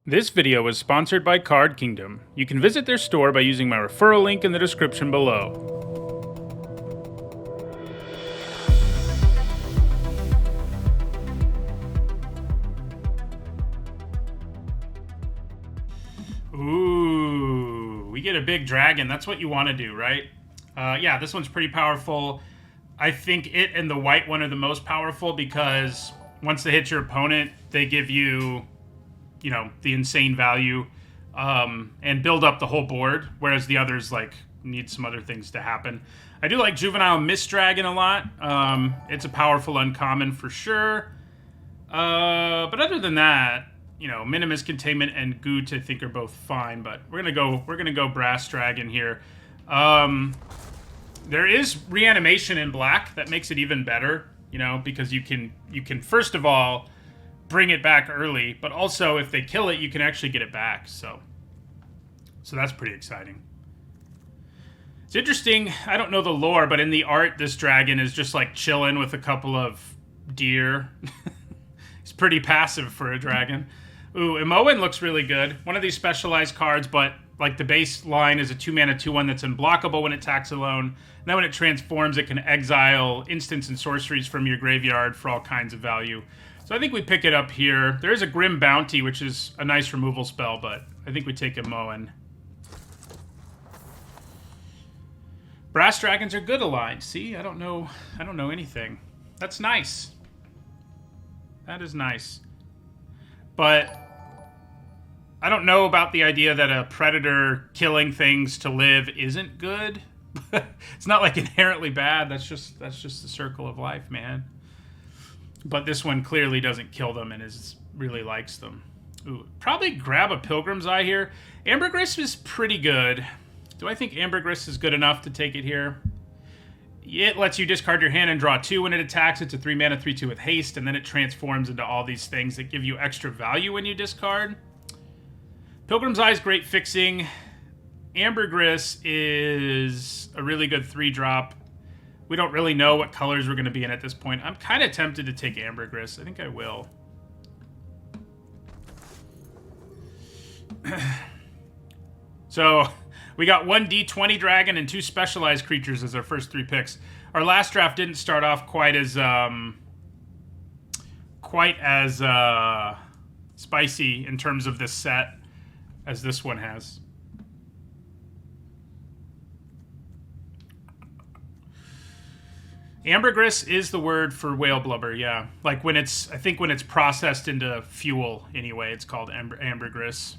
This video is sponsored by Card Kingdom. You can visit their store by using my referral link in the description below. Ooh, we get a big dragon. That's what you want to do, right? Yeah, this one's pretty powerful. I think it and the white one are the most powerful because once they hit your opponent, they give you, the insane value and build up the whole board, whereas the others, need some other things to happen. I do like Juvenile Mist Dragon a lot. It's a powerful uncommon for sure. But other than that, Minimus Containment and Goot I think are both fine, but we're gonna go Brass Dragon here. There is reanimation in black that makes it even better, because you can first of all bring it back early, but also if they kill it, you can actually get it back. So that's pretty exciting. It's interesting. I don't know the lore, but in the art, this dragon is just like chilling with a couple of deer. It's pretty passive for a dragon. Ooh, Imoen looks really good. One of these specialized cards, but like the base line is a 2-mana 2/1 that's unblockable when it attacks alone. And then when it transforms, it can exile instants and sorceries from your graveyard for all kinds of value. So I think we pick it up here. There is a Grim Bounty, which is a nice removal spell, but I think we take Imoen. Brass Dragons are good aligned. See, I don't know anything. That's nice. That is nice. But I don't know about the idea that a predator killing things to live isn't good. It's not like inherently bad. That's just the circle of life, man. But this one clearly doesn't kill them and really likes them. Ooh, probably grab a Pilgrim's Eye here. Ambergris is pretty good. Do I think Ambergris is good enough to take it here? It lets you discard your hand and draw 2 when it attacks. It's a 3-mana 3/2 with haste, and then it transforms into all these things that give you extra value when you discard. Pilgrim's Eye is great fixing. Ambergris is a really good 3-drop. We don't really know what colors we're going to be in at this point. I'm kind of tempted to take Ambergris. I think I will. So we got 1 D20 dragon and 2 specialized creatures as our first 3 picks. Our last draft didn't start off quite as spicy in terms of this set as this one has. Ambergris is the word for whale blubber, yeah. Like I think when it's processed into fuel anyway, it's called ambergris.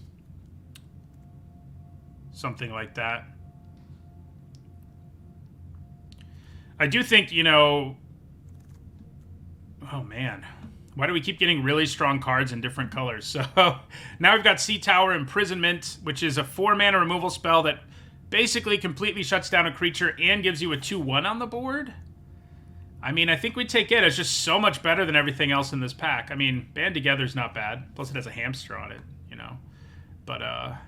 Something like that. I do think, oh man. Why do we keep getting really strong cards in different colors? So now we've got Sea Tower Imprisonment, which is a 4-mana removal spell that basically completely shuts down a creature and gives you a 2/1 on the board. I mean, I think we'd take it. It's just so much better than everything else in this pack. I mean, Band Together's not bad. Plus it has a hamster on it, But,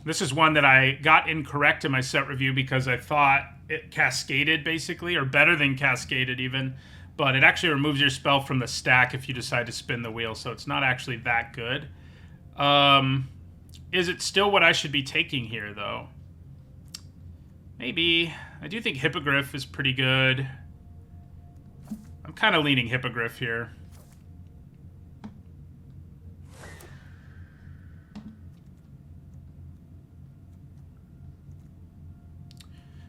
this is one that I got incorrect in my set review because I thought it cascaded, basically, or better than cascaded even. But it actually removes your spell from the stack if you decide to spin the wheel, so it's not actually that good. Is it still what I should be taking here, though? Maybe. I do think Hippogriff is pretty good. I'm kind of leaning Hippogriff here.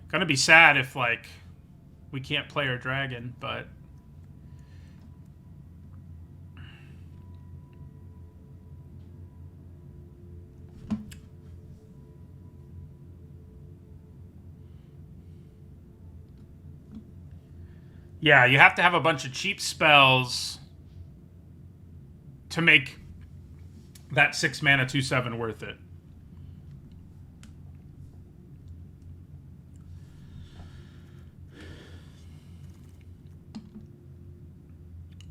Gonna be sad if, we can't play our dragon, but... yeah, you have to have a bunch of cheap spells to make that 6-mana 2/7 worth it.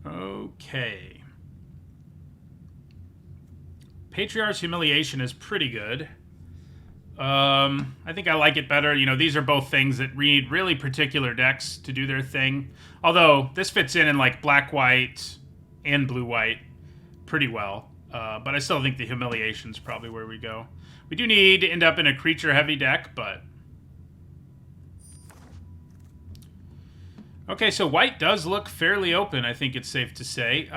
Okay. Patriarch's Humiliation is pretty good. I think I like it better. You know, these are both things that read really particular decks to do their thing. Although this fits in like black-white and blue-white pretty well. But I still think the Humiliation's probably where we go. We do need to end up in a creature-heavy deck, but... Okay, so white does look fairly open, I think it's safe to say.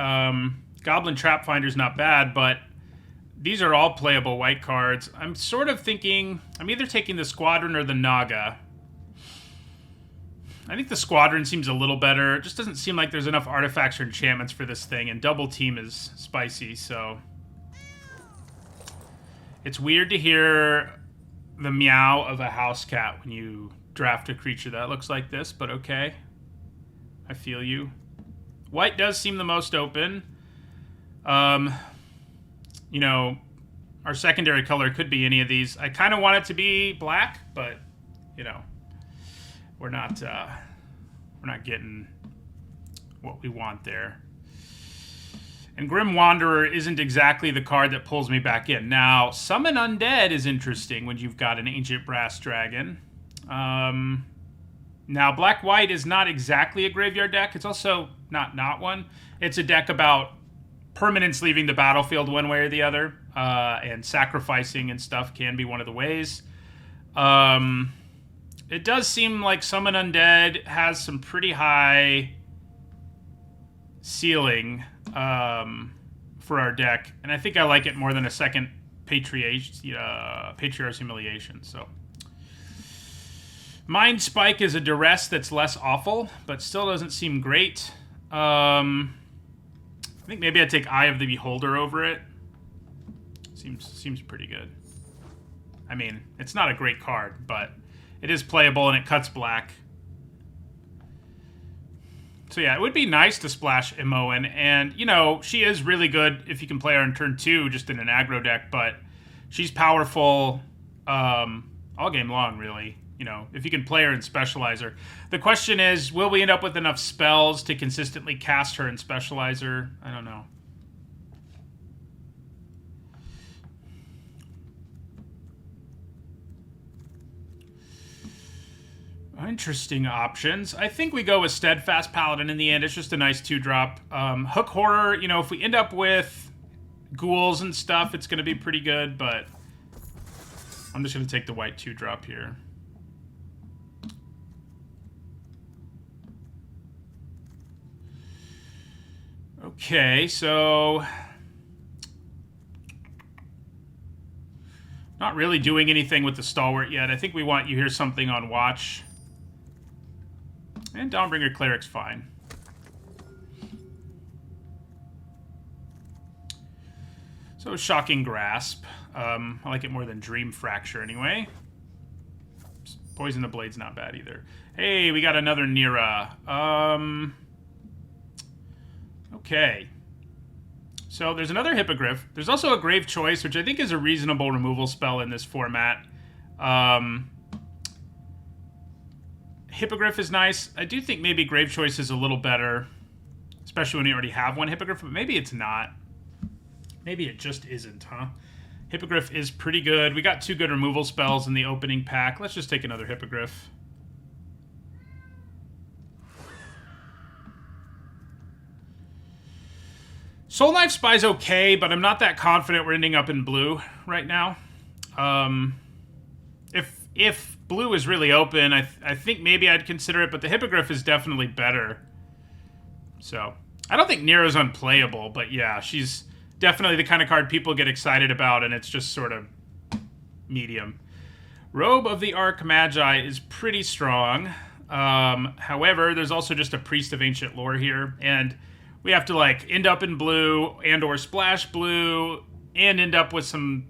Goblin Trap Finder's not bad, but these are all playable white cards. I'm sort of thinking... I'm either taking the Squadron or the Naga. I think the Squadron seems a little better. It just doesn't seem like there's enough artifacts or enchantments for this thing, and Double Team is spicy, so... It's weird to hear the meow of a house cat when you draft a creature that looks like this, but okay. I feel you. White does seem the most open. You know, our secondary color could be any of these. I kind of want it to be black, but, you know, we're not getting what we want there. And Grim Wanderer isn't exactly the card that pulls me back in. Now, Summon Undead is interesting when you've got an Ancient Brass Dragon. Now, Black-White is not exactly a graveyard deck. It's also not one. It's a deck about permanents leaving the battlefield one way or the other, and sacrificing and stuff can be one of the ways. It does seem like Summon Undead has some pretty high ceiling for our deck, and I think I like it more than a second Patriarch's Humiliation, so... Mind Spike is a duress that's less awful, but still doesn't seem great. I think maybe I'd take Eye of the Beholder over it. Seems pretty good. I mean, it's not a great card, but it is playable and it cuts black. So yeah, it would be nice to splash Imoen, and, you know, she is really good if you can play her in turn 2 just in an aggro deck, but she's powerful all game long, really. You know, if you can play her and specialize her. The question is, will we end up with enough spells to consistently cast her and specialize her? I don't know. Interesting options. I think we go with Steadfast Paladin in the end. It's just a nice 2-drop. Hook Horror, you know, if we end up with ghouls and stuff, it's going to be pretty good, but I'm just going to take the white 2-drop here. Okay, so... Not really doing anything with the Stalwart yet. I think we want you here something on Watch. And Dawnbringer Cleric's fine. So, Shocking Grasp. I like it more than Dream Fracture anyway. Poison the Blade's not bad either. Hey, we got another Nira. Okay. So there's another Hippogriff. There's also a Grave Choice, which I think is a reasonable removal spell in this format. Hippogriff is nice. I do think maybe Grave Choice is a little better, especially when you already have one Hippogriff, but maybe it's not. Maybe it just isn't, huh? Hippogriff is pretty good. We got 2 good removal spells in the opening pack. Let's just take another Hippogriff. Soul Knife Spy's okay, but I'm not that confident we're ending up in blue right now. If blue is really open, I think maybe I'd consider it, but the Hippogriff is definitely better. So, I don't think Nero's unplayable, but yeah, she's definitely the kind of card people get excited about, and it's just sort of medium. Robe of the Archmagi is pretty strong. However, there's also just a Priest of Ancient Lore here, and we have to, like, end up in blue and or splash blue and end up with some,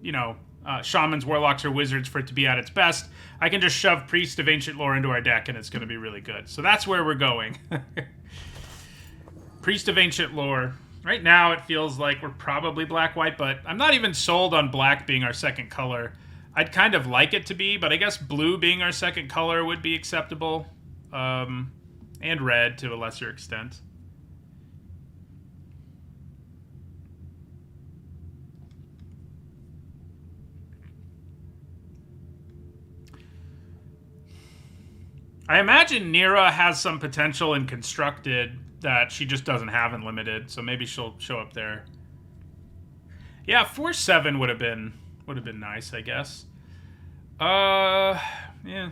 you know, Shamans, Warlocks, or Wizards for it to be at its best. I can just shove Priest of Ancient Lore into our deck and it's going to be really good. So that's where we're going. Priest of Ancient Lore. Right now it feels like we're probably black-white, but I'm not even sold on black being our second color. I'd kind of like it to be, but I guess blue being our second color would be acceptable. And red to a lesser extent. I imagine Nira has some potential in Constructed that she just doesn't have in Limited, so maybe she'll show up there. Yeah, 4/7 would have been nice, I guess. Yeah.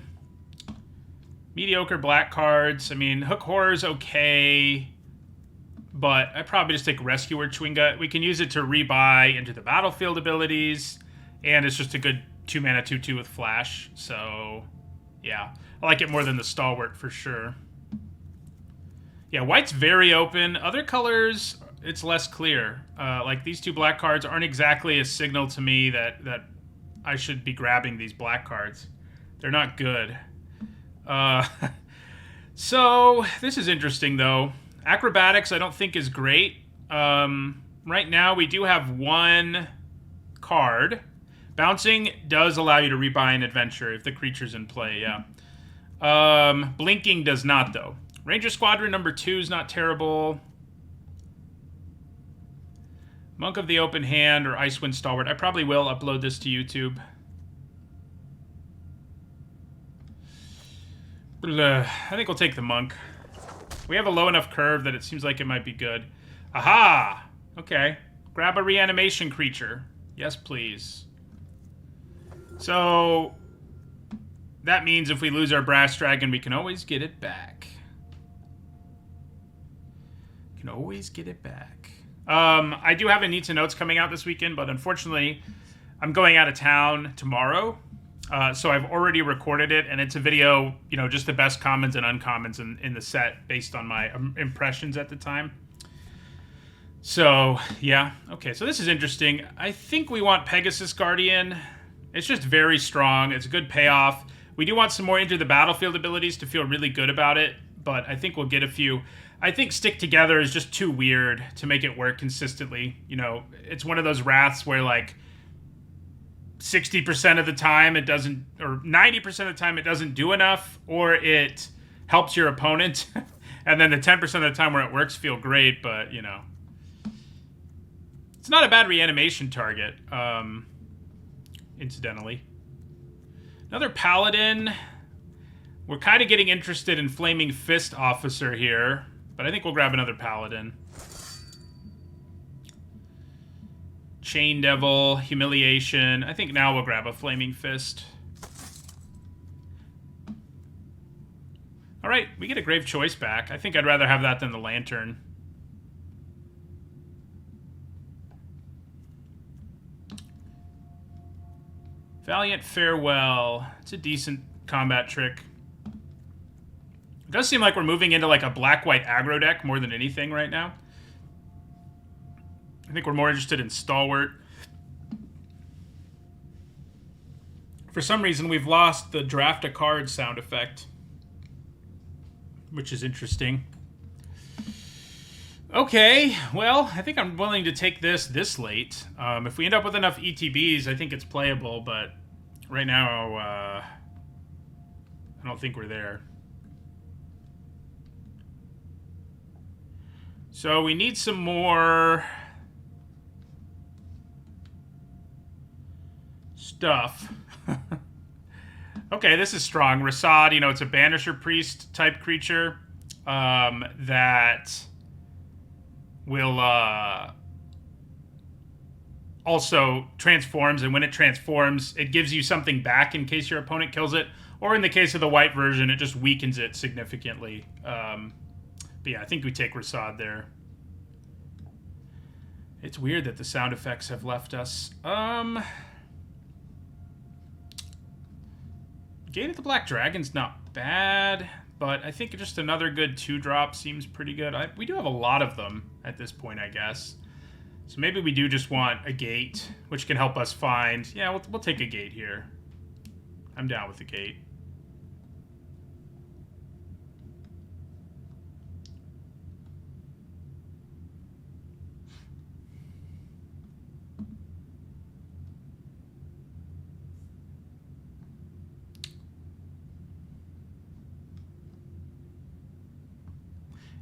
Mediocre black cards. I mean, Hook Horror's okay, but I'd probably just take Rescuer Chwinga. We can use it to rebuy into the battlefield abilities, and it's just a good 2-mana 2/2 with Flash, so yeah. I like it more than the Stalwart for sure. Yeah, white's very open. Other colors, it's less clear. Like these two black cards aren't exactly a signal to me that I should be grabbing these black cards. They're not good. So this is interesting though. Acrobatics I don't think is great. Right now we do have one card. Bouncing does allow you to rebuy an adventure if the creature's in play, yeah. Blinking does not though. Ranger Squadron number 2 is not terrible. Monk of the Open Hand or Icewind Stalwart. I probably will upload this to YouTube. I think we'll take the Monk. We have a low enough curve that it seems like it might be good. Aha! Okay. Grab a reanimation creature. Yes, please. So that means if we lose our Brass Dragon, we can always get it back. Can always get it back. I do have a Needs and Notes coming out this weekend, but unfortunately, I'm going out of town tomorrow. So I've already recorded it, and it's a video, you know, just the best commons and uncommons in the set based on my impressions at the time. So, yeah. Okay, so this is interesting. I think we want Pegasus Guardian. It's just very strong. It's a good payoff. We do want some more Into the Battlefield abilities to feel really good about it, but I think we'll get a few. I think Stick Together is just too weird to make it work consistently. You know, it's one of those wraths where, like, 60% of the time it doesn't, or 90% of the time it doesn't do enough, or it helps your opponent. And then the 10% of the time where it works feel great, but, you know. It's not a bad reanimation target, incidentally. Another Paladin. We're kind of getting interested in Flaming Fist Officer here, but I think we'll grab another Paladin. Chain Devil, Humiliation. I think now we'll grab a Flaming Fist. Alright, we get a Grave Choice back. I think I'd rather have that than the Lantern. Valiant Farewell. It's a decent combat trick. It does seem like we're moving into like a black-white aggro deck more than anything right now. I think we're more interested in Stalwart. For some reason, we've lost the draft a card sound effect, which is interesting. Okay, well, I think I'm willing to take this late. If we end up with enough ETBs, I think it's playable, but right now, I don't think we're there. So we need some more stuff. Okay, this is strong. Rasad, you know, it's a Banisher Priest type creature that will also transforms, and when it transforms, it gives you something back in case your opponent kills it, or in the case of the white version, it just weakens it significantly. But yeah, I think we take Rasad there. It's weird that the sound effects have left us. Gate of the Black Dragon's not bad, but I think just another good 2-drop seems pretty good. We do have a lot of them at this point, I guess. So maybe we do just want a gate, which can help us find... Yeah, we'll take a gate here. I'm down with the gate.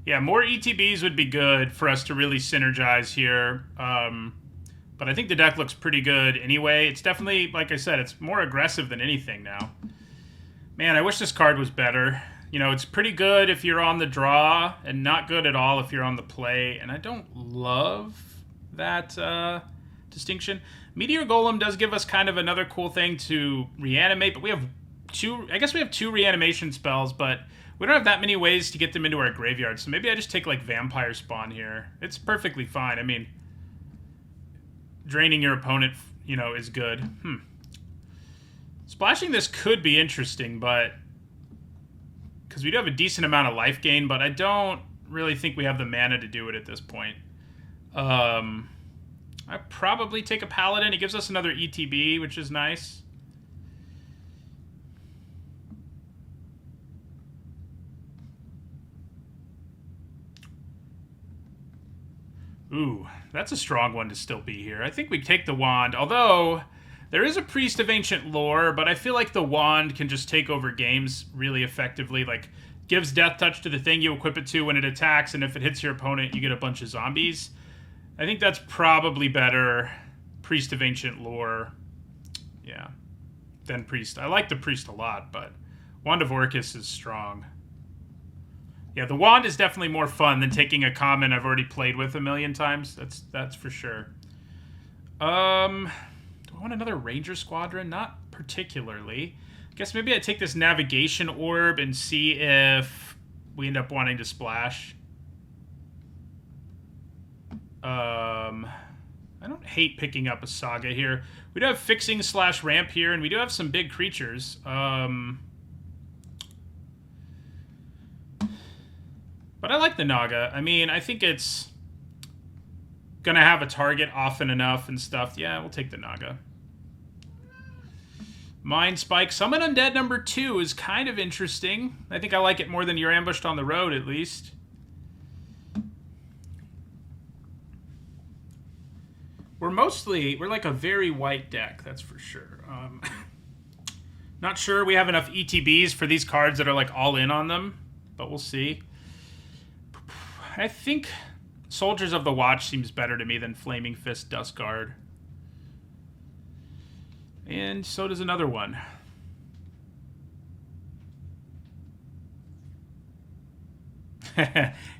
Yeah, more ETBs would be good for us to really synergize here. But I think the deck looks pretty good anyway. It's definitely, like I said, it's more aggressive than anything now. Man, I wish this card was better. You know, it's pretty good if you're on the draw and not good at all if you're on the play. And I don't love that distinction. Meteor Golem does give us kind of another cool thing to reanimate, but we have two... I guess we have 2 reanimation spells, but we don't have that many ways to get them into our graveyard. So maybe I just take, like, Vampire Spawn here. It's perfectly fine. I mean, draining your opponent, you know, is good. Splashing this could be interesting, but... because we do have a decent amount of life gain, but I don't really think we have the mana to do it at this point. I'd probably take a Paladin. It gives us another ETB, which is nice. Ooh, that's a strong one to still be here. I think we take the Wand, although there is a Priest of Ancient Lore, but I feel like the Wand can just take over games really effectively. Like, gives Death Touch to the thing you equip it to when it attacks, and if it hits your opponent, you get a bunch of zombies. I think that's probably better, Priest of Ancient Lore, yeah, than Priest. I like the Priest a lot, but Wand of Orcus is strong. Yeah, the Wand is definitely more fun than taking a common I've already played with a million times. That's for sure. Do I want another Ranger Squadron? Not particularly. I guess maybe I take this Navigation Orb and see if we end up wanting to splash. I don't hate picking up a Saga here. We do have Fixing / Ramp here, and we do have some big creatures. But I like the Naga. I mean, I think it's gonna have a target often enough and stuff. Yeah, we'll take the Naga. Mind Spike. Summon Undead number 2 is kind of interesting. I think I like it more than You're Ambushed on the Road, at least. We're like a very white deck, that's for sure. Not sure we have enough ETBs for these cards that are like all in on them, but we'll see. I think Soldiers of the Watch seems better to me than Flaming Fist Dust Guard. And so does another one.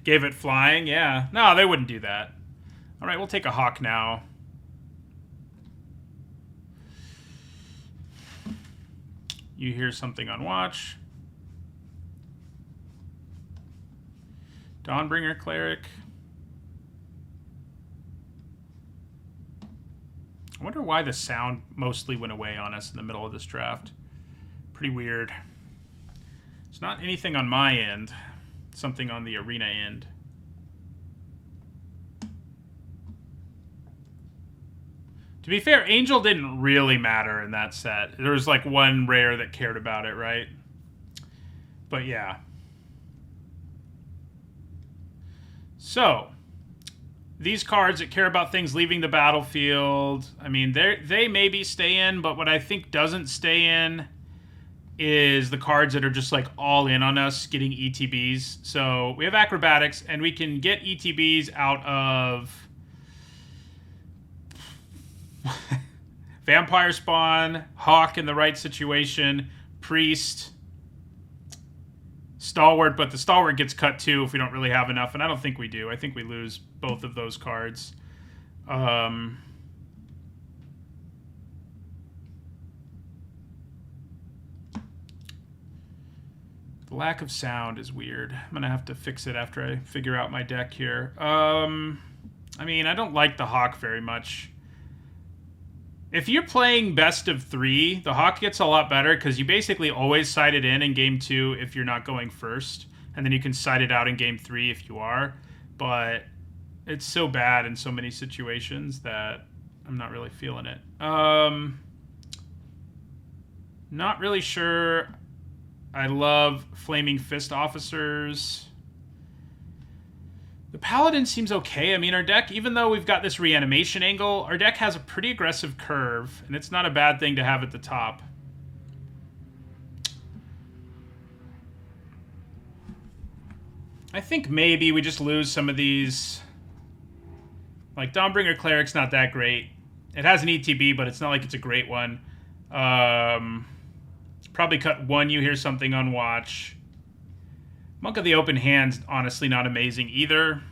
Gave it flying, yeah. No, they wouldn't do that. All right, we'll take a Hawk now. You hear something on watch. Dawnbringer Cleric. I wonder why the sound mostly went away on us in the middle of this draft. Pretty weird. It's not anything on my end. It's something on the arena end. To be fair, Angel didn't really matter in that set. There was like one rare that cared about it, right? But yeah. So, these cards that care about things leaving the battlefield, I mean, they maybe stay in, but what I think doesn't stay in is the cards that are just like all in on us getting ETBs. So, we have Acrobatics, and we can get ETBs out of Vampire Spawn, Hawk in the right situation, Priest, Stalwart, but the Stalwart gets cut too if we don't really have enough, and I don't think we do. I think we lose both of those cards. The lack of sound is weird. I'm going to have to fix it after I figure out my deck here. I mean, I don't like the Hawk very much. If you're playing best of 3, the Hawk gets a lot better because you basically always side it in game 2 if you're not going first. And then you can side it out in game 3 if you are. But it's so bad in so many situations that I'm not really feeling it. Not really sure. I love Flaming Fist Officers. The Paladin seems okay. I mean, our deck, even though we've got this reanimation angle, our deck has a pretty aggressive curve, and it's not a bad thing to have at the top. I think maybe we just lose some of these. Like, Dawnbringer Cleric's not that great. It has an ETB, but it's not like it's a great one. Probably cut 1, you hear something on watch. Monk of the Open Hand's honestly not amazing either.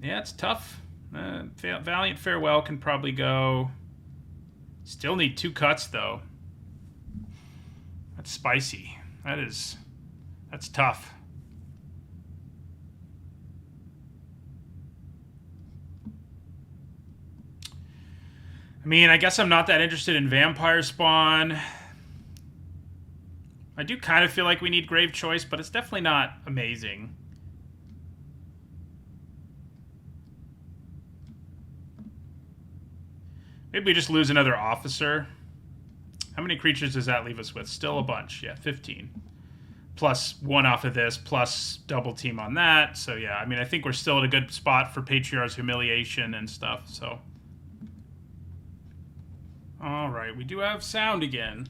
Yeah, it's tough. Valiant Farewell can probably go. Still need 2 cuts, though. That's spicy. That's tough. I mean, I guess I'm not that interested in Vampire Spawn. I do kind of feel like we need Grave Choice, but it's definitely not amazing. Maybe we just lose another officer. How many creatures does that leave us with? Still a bunch. Yeah, 15. Plus 1 off of this, plus double team on that. So yeah, I mean, I think we're still at a good spot for Patriarch's Humiliation and stuff, so. Alright, we do have sound again.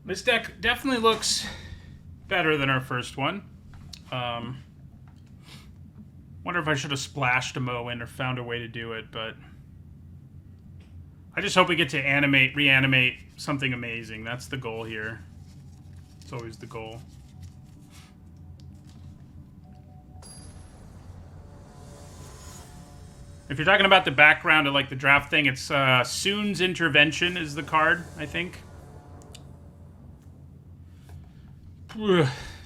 This deck definitely looks better than our first one. Wonder if I should have splashed a Moe in or found a way to do it, but I just hope we get to reanimate something amazing. That's the goal here. It's always the goal. If you're talking about the background of like the draft thing, it's Soon's Intervention is the card, I think.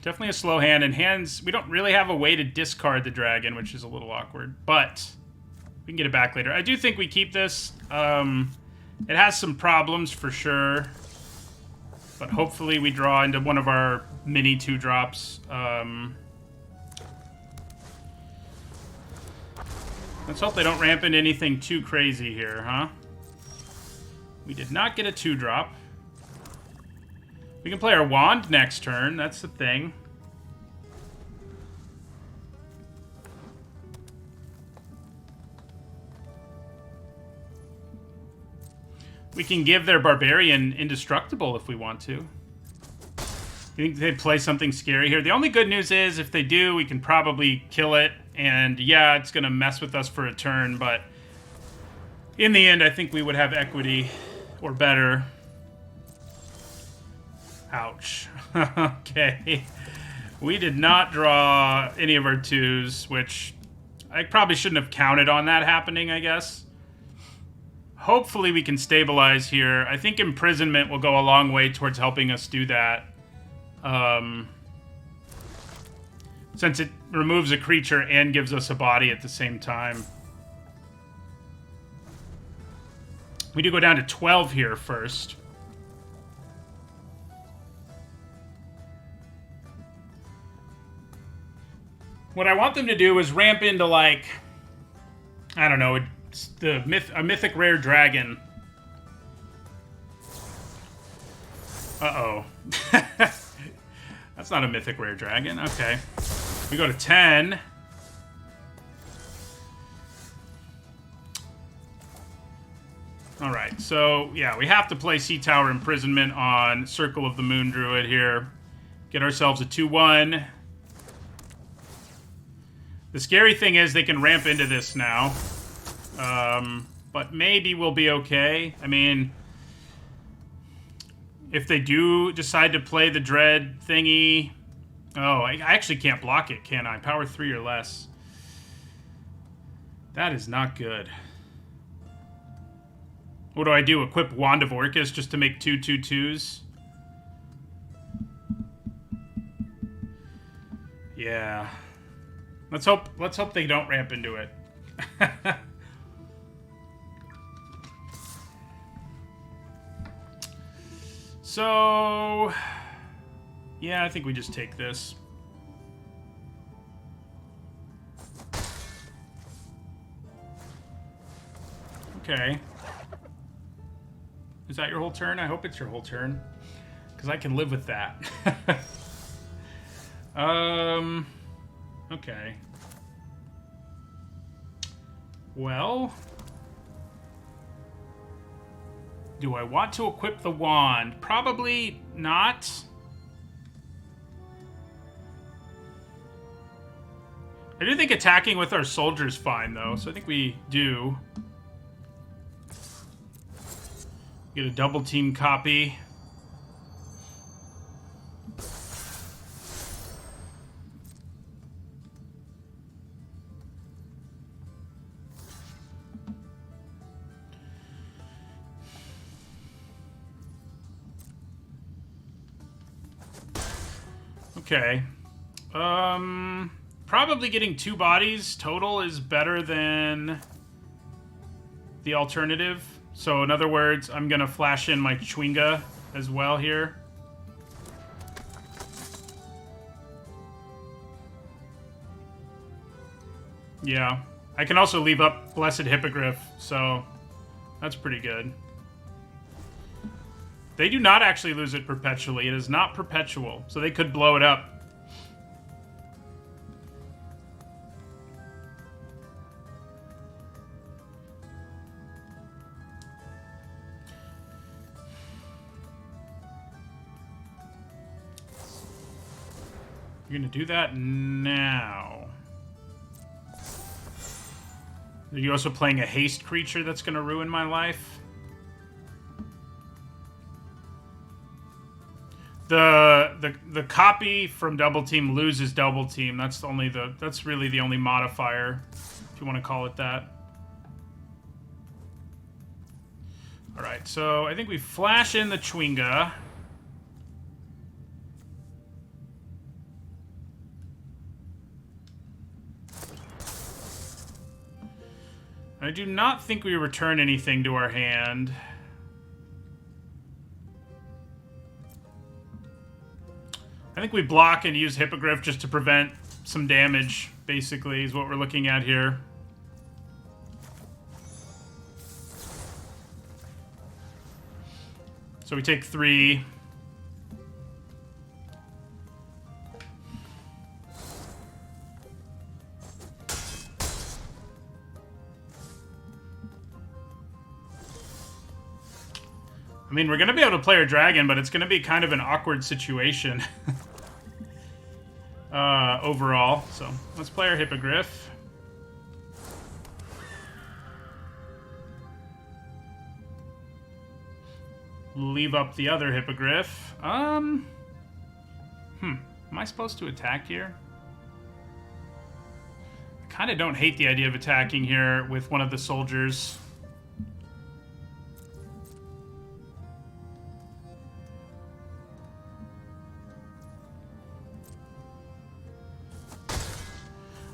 Definitely a slow hand, and hands, we don't really have a way to discard the dragon, which is a little awkward, but we can get it back later. I do think we keep this. It has some problems for sure, but hopefully we draw into one of our mini 2-drops. Let's hope they don't ramp into anything too crazy here, huh? We did not get a 2-drop. We can play our wand next turn. That's the thing. We can give their barbarian indestructible if we want to. You think they'd play something scary here? The only good news is if they do, we can probably kill it. And yeah, it's going to mess with us for a turn, but in the end, I think we would have equity or better. Ouch. Okay. We did not draw any of our 2s, which I probably shouldn't have counted on that happening, I guess. Hopefully we can stabilize here. I think Imprisonment will go a long way towards helping us do that. Since it removes a creature and gives us a body at the same time. We do go down to 12 here first. What I want them to do is ramp into, like, I don't know, a mythic rare dragon. Uh-oh. That's not a mythic rare dragon. Okay. We go to 10. Alright, so, yeah, we have to play Sea Tower Imprisonment on Circle of the Moon Druid here. Get ourselves a 2-1. The scary thing is they can ramp into this now. But maybe we'll be okay. I mean, if they do decide to play the Dread thingy... Oh, I actually can't block it, can I? Power 3 or less. That is not good. What do I do? Equip Wand of Orcus just to make 2 2/2s? Yeah. Let's hope they don't ramp into it. So, yeah, I think we just take this. Okay. Is that your whole turn? I hope it's your whole turn. Because I can live with that. Okay. Well... Do I want to equip the wand? Probably not. I do think attacking with our soldiers fine, though, so I think we do. Get a double team copy. Okay. Probably getting 2 bodies total is better than the alternative. So in other words, I'm gonna flash in my Chwinga as well here. Yeah. I can also leave up Blessed Hippogriff, so that's pretty good. They do not actually lose it perpetually. It is not perpetual, so they could blow it up. You're gonna do that now. Are you also playing a haste creature that's gonna ruin my life? The copy from Double Team loses Double Team. That's really the only modifier, if you want to call it that. All right, so I think we flash in the Chwinga. I do not think we return anything to our hand. I think we block and use Hippogriff just to prevent some damage, basically, is what we're looking at here. So we take 3. I mean, we're going to be able to play our dragon, but it's going to be kind of an awkward situation overall. So let's play our Hippogriff. Leave up the other Hippogriff. Am I supposed to attack here? I kind of don't hate the idea of attacking here with one of the soldiers.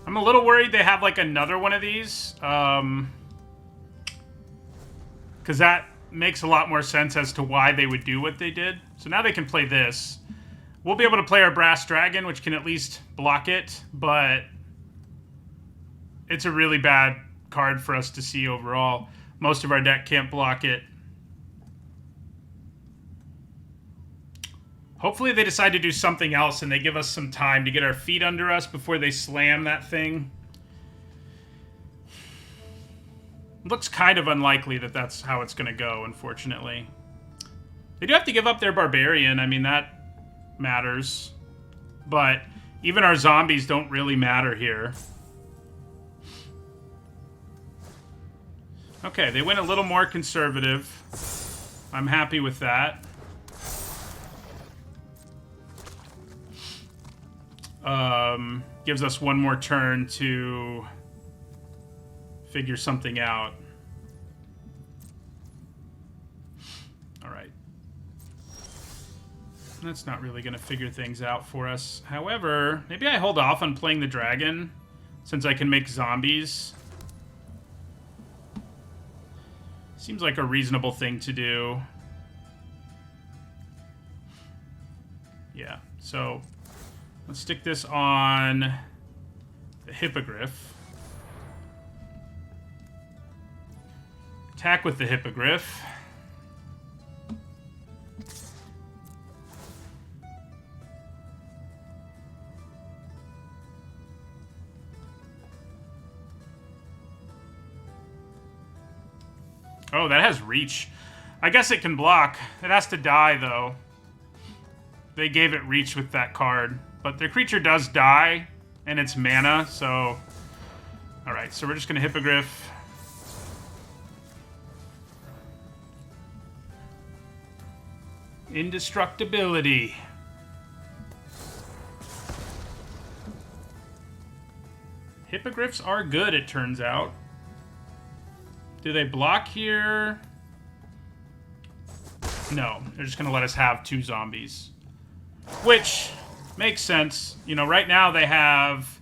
I'm a little worried they have, like, another one of these. Because that makes a lot more sense as to why they would do what they did. So now they can play this. We'll be able to play our Brass Dragon, which can at least block it. But it's a really bad card for us to see overall. Most of our deck can't block it. Hopefully they decide to do something else and they give us some time to get our feet under us before they slam that thing. Looks kind of unlikely that that's how it's going to go, unfortunately. They do have to give up their Barbarian. I mean, that matters. But even our zombies don't really matter here. Okay, they went a little more conservative. I'm happy with that. Gives us one more turn to figure something out. Alright. That's not really going to figure things out for us. However, maybe I hold off on playing the dragon, since I can make zombies. Seems like a reasonable thing to do. Yeah, so let's stick this on the Hippogriff. Attack with the Hippogriff. Oh, that has reach. I guess it can block. It has to die, though. They gave it reach with that card. But their creature does die, and it's mana, so... Alright, so we're just going to Hippogriff. Indestructibility. Hippogriffs are good, it turns out. Do they block here? No, they're just going to let us have 2 zombies. Which makes sense. You know, right now they have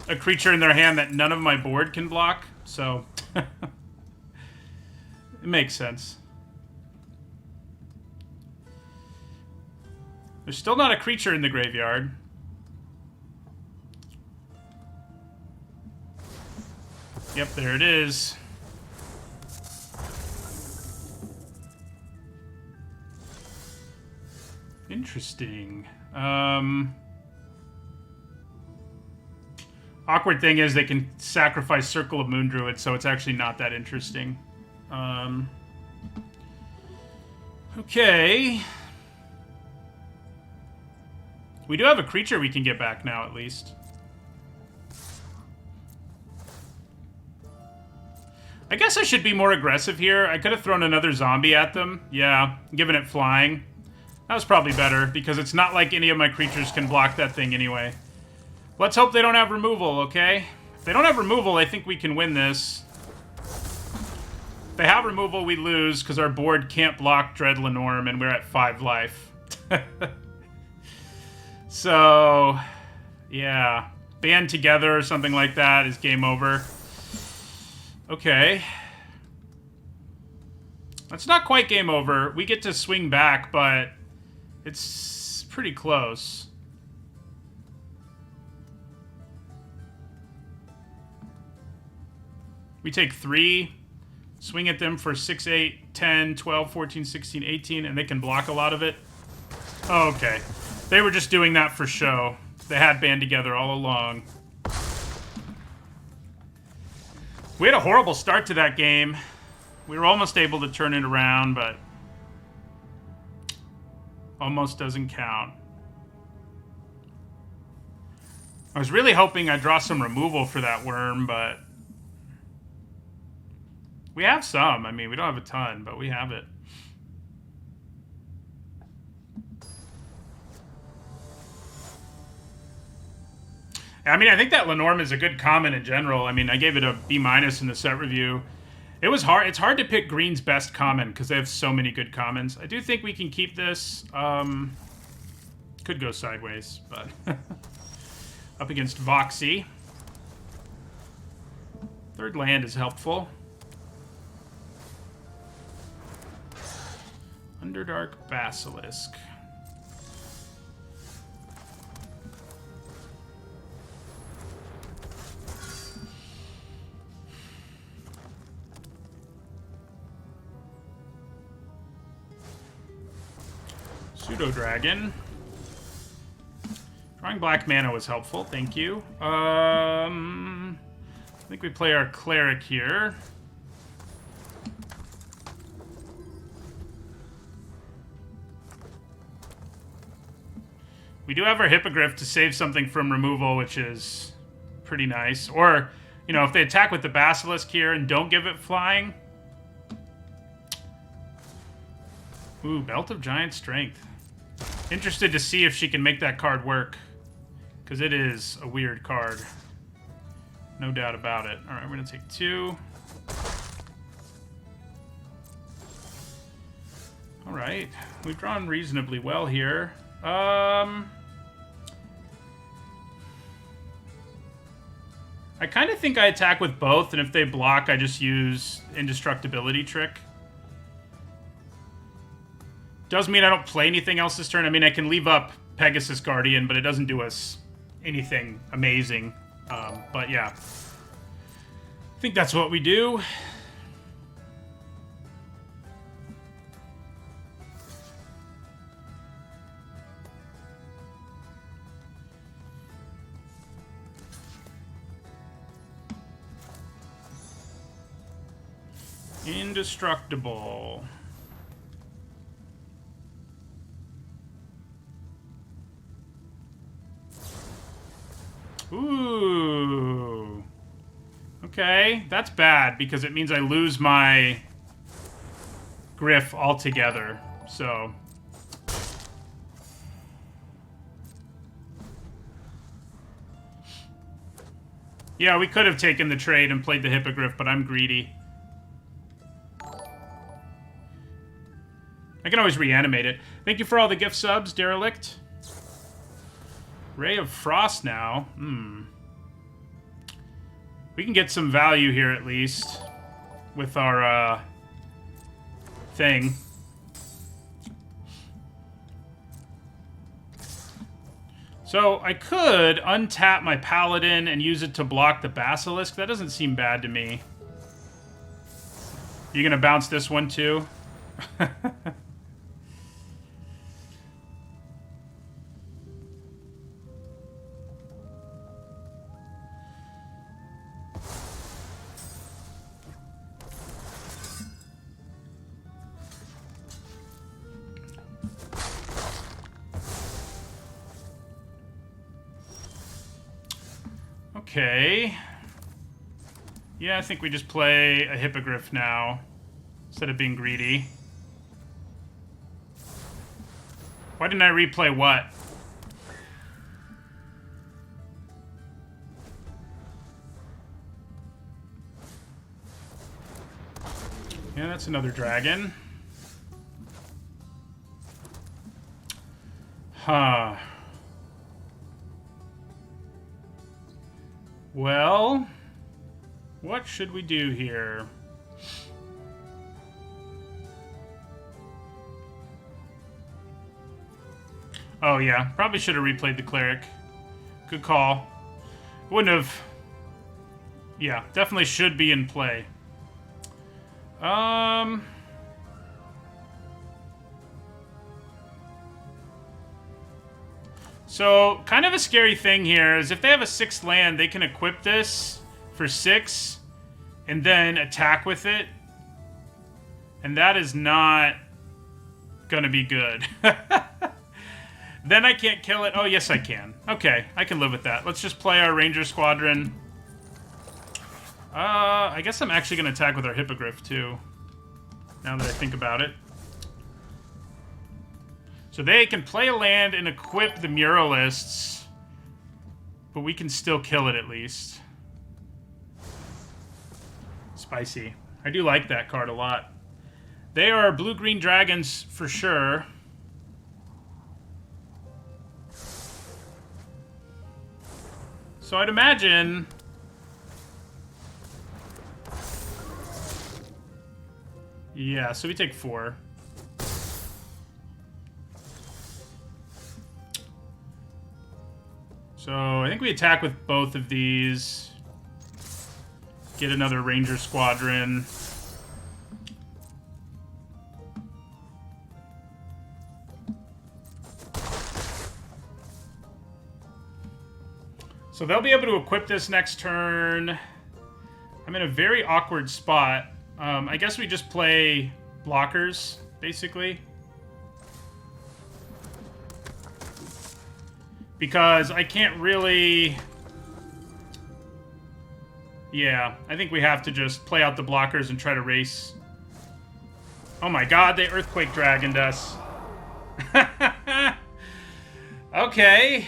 a creature in their hand that none of my board can block, so it makes sense. There's still not a creature in the graveyard. Yep, there it is. Interesting. Awkward thing is they can sacrifice Circle of Moon Druid, so it's actually not that interesting. Okay. We do have a creature we can get back now, at least. I guess I should be more aggressive here. I could have thrown another zombie at them. Yeah, given it flying. That was probably better, because it's not like any of my creatures can block that thing anyway. Let's hope they don't have removal, okay? If they don't have removal, I think we can win this. If they have removal, we lose, because our board can't block Dread Lenorm, and we're at 5 life. So, yeah. Band together or something like that is game over. Okay. That's not quite game over. We get to swing back, but it's pretty close. We take 3, swing at them for 6, 8, 10, 12, 14, 16, 18, and they can block a lot of it. Oh, okay. They were just doing that for show. They had band together all along. We had a horrible start to that game. We were almost able to turn it around, but almost doesn't count. I was really hoping I'd draw some removal for that worm, but we have some. I mean, we don't have a ton, but we have it. I mean, I think that Lenorm is a good common in general. I mean, I gave it a B- in the set review. It was hard. It's hard to pick Green's best common because they have so many good commons. I do think we can keep this. Could go sideways, but up against Voxy. Third land is helpful. Underdark Basilisk. Pseudo-Dragon. Drawing black mana was helpful, thank you. I think we play our Cleric here. We do have our Hippogriff to save something from removal, which is pretty nice. Or, you know, if they attack with the Basilisk here and don't give it flying. Ooh, Belt of Giant Strength. Interested to see if she can make that card work. Because it is a weird card. No doubt about it. Alright, we're going to take 2. Alright, we've drawn reasonably well here. I kind of think I attack with both, and if they block, I just use Indestructibility Trick. Does mean I don't play anything else this turn. I mean, I can leave up Pegasus Guardian, but it doesn't do us anything amazing. But yeah. I think that's what we do. Indestructible. Ooh. Okay, that's bad because it means I lose my Griff altogether. So, Yeah, we could have taken the trade and played the Hippogriff, but I'm greedy. I can always reanimate it. Thank you for all the gift subs, Derelict. Ray of Frost now. We can get some value here at least with our thing. So I could untap my Paladin and use it to block the Basilisk. That doesn't seem bad to me. You gonna bounce this one too? Okay. Yeah, I think we just play a Hippogriff now, instead of being greedy. Why didn't I replay what? Yeah, that's another dragon. Huh. Well, what should we do here? Oh yeah, probably should have replayed the Cleric. Good call. Wouldn't have... Yeah, definitely should be in play. So, kind of a scary thing here is if they have a 6th land, they can equip this for 6 and then attack with it. And that is not gonna be good. Then I can't kill it. Oh, yes, I can. Okay, I can live with that. Let's just play our Ranger Squadron. I guess I'm actually gonna attack with our Hippogriff, too. Now that I think about it. So they can play a land and equip the Muralists, but we can still kill it at least. Spicy. I do like that card a lot. They are blue-green dragons for sure. So I'd imagine... Yeah, so we take 4. So I think we attack with both of these. Get another Ranger Squadron. So they'll be able to equip this next turn. I'm in a very awkward spot. I guess we just play blockers, basically. Because I can't really... Yeah, I think we have to just play out the blockers and try to race. Oh my god, they Earthquake Dragoned us. Okay.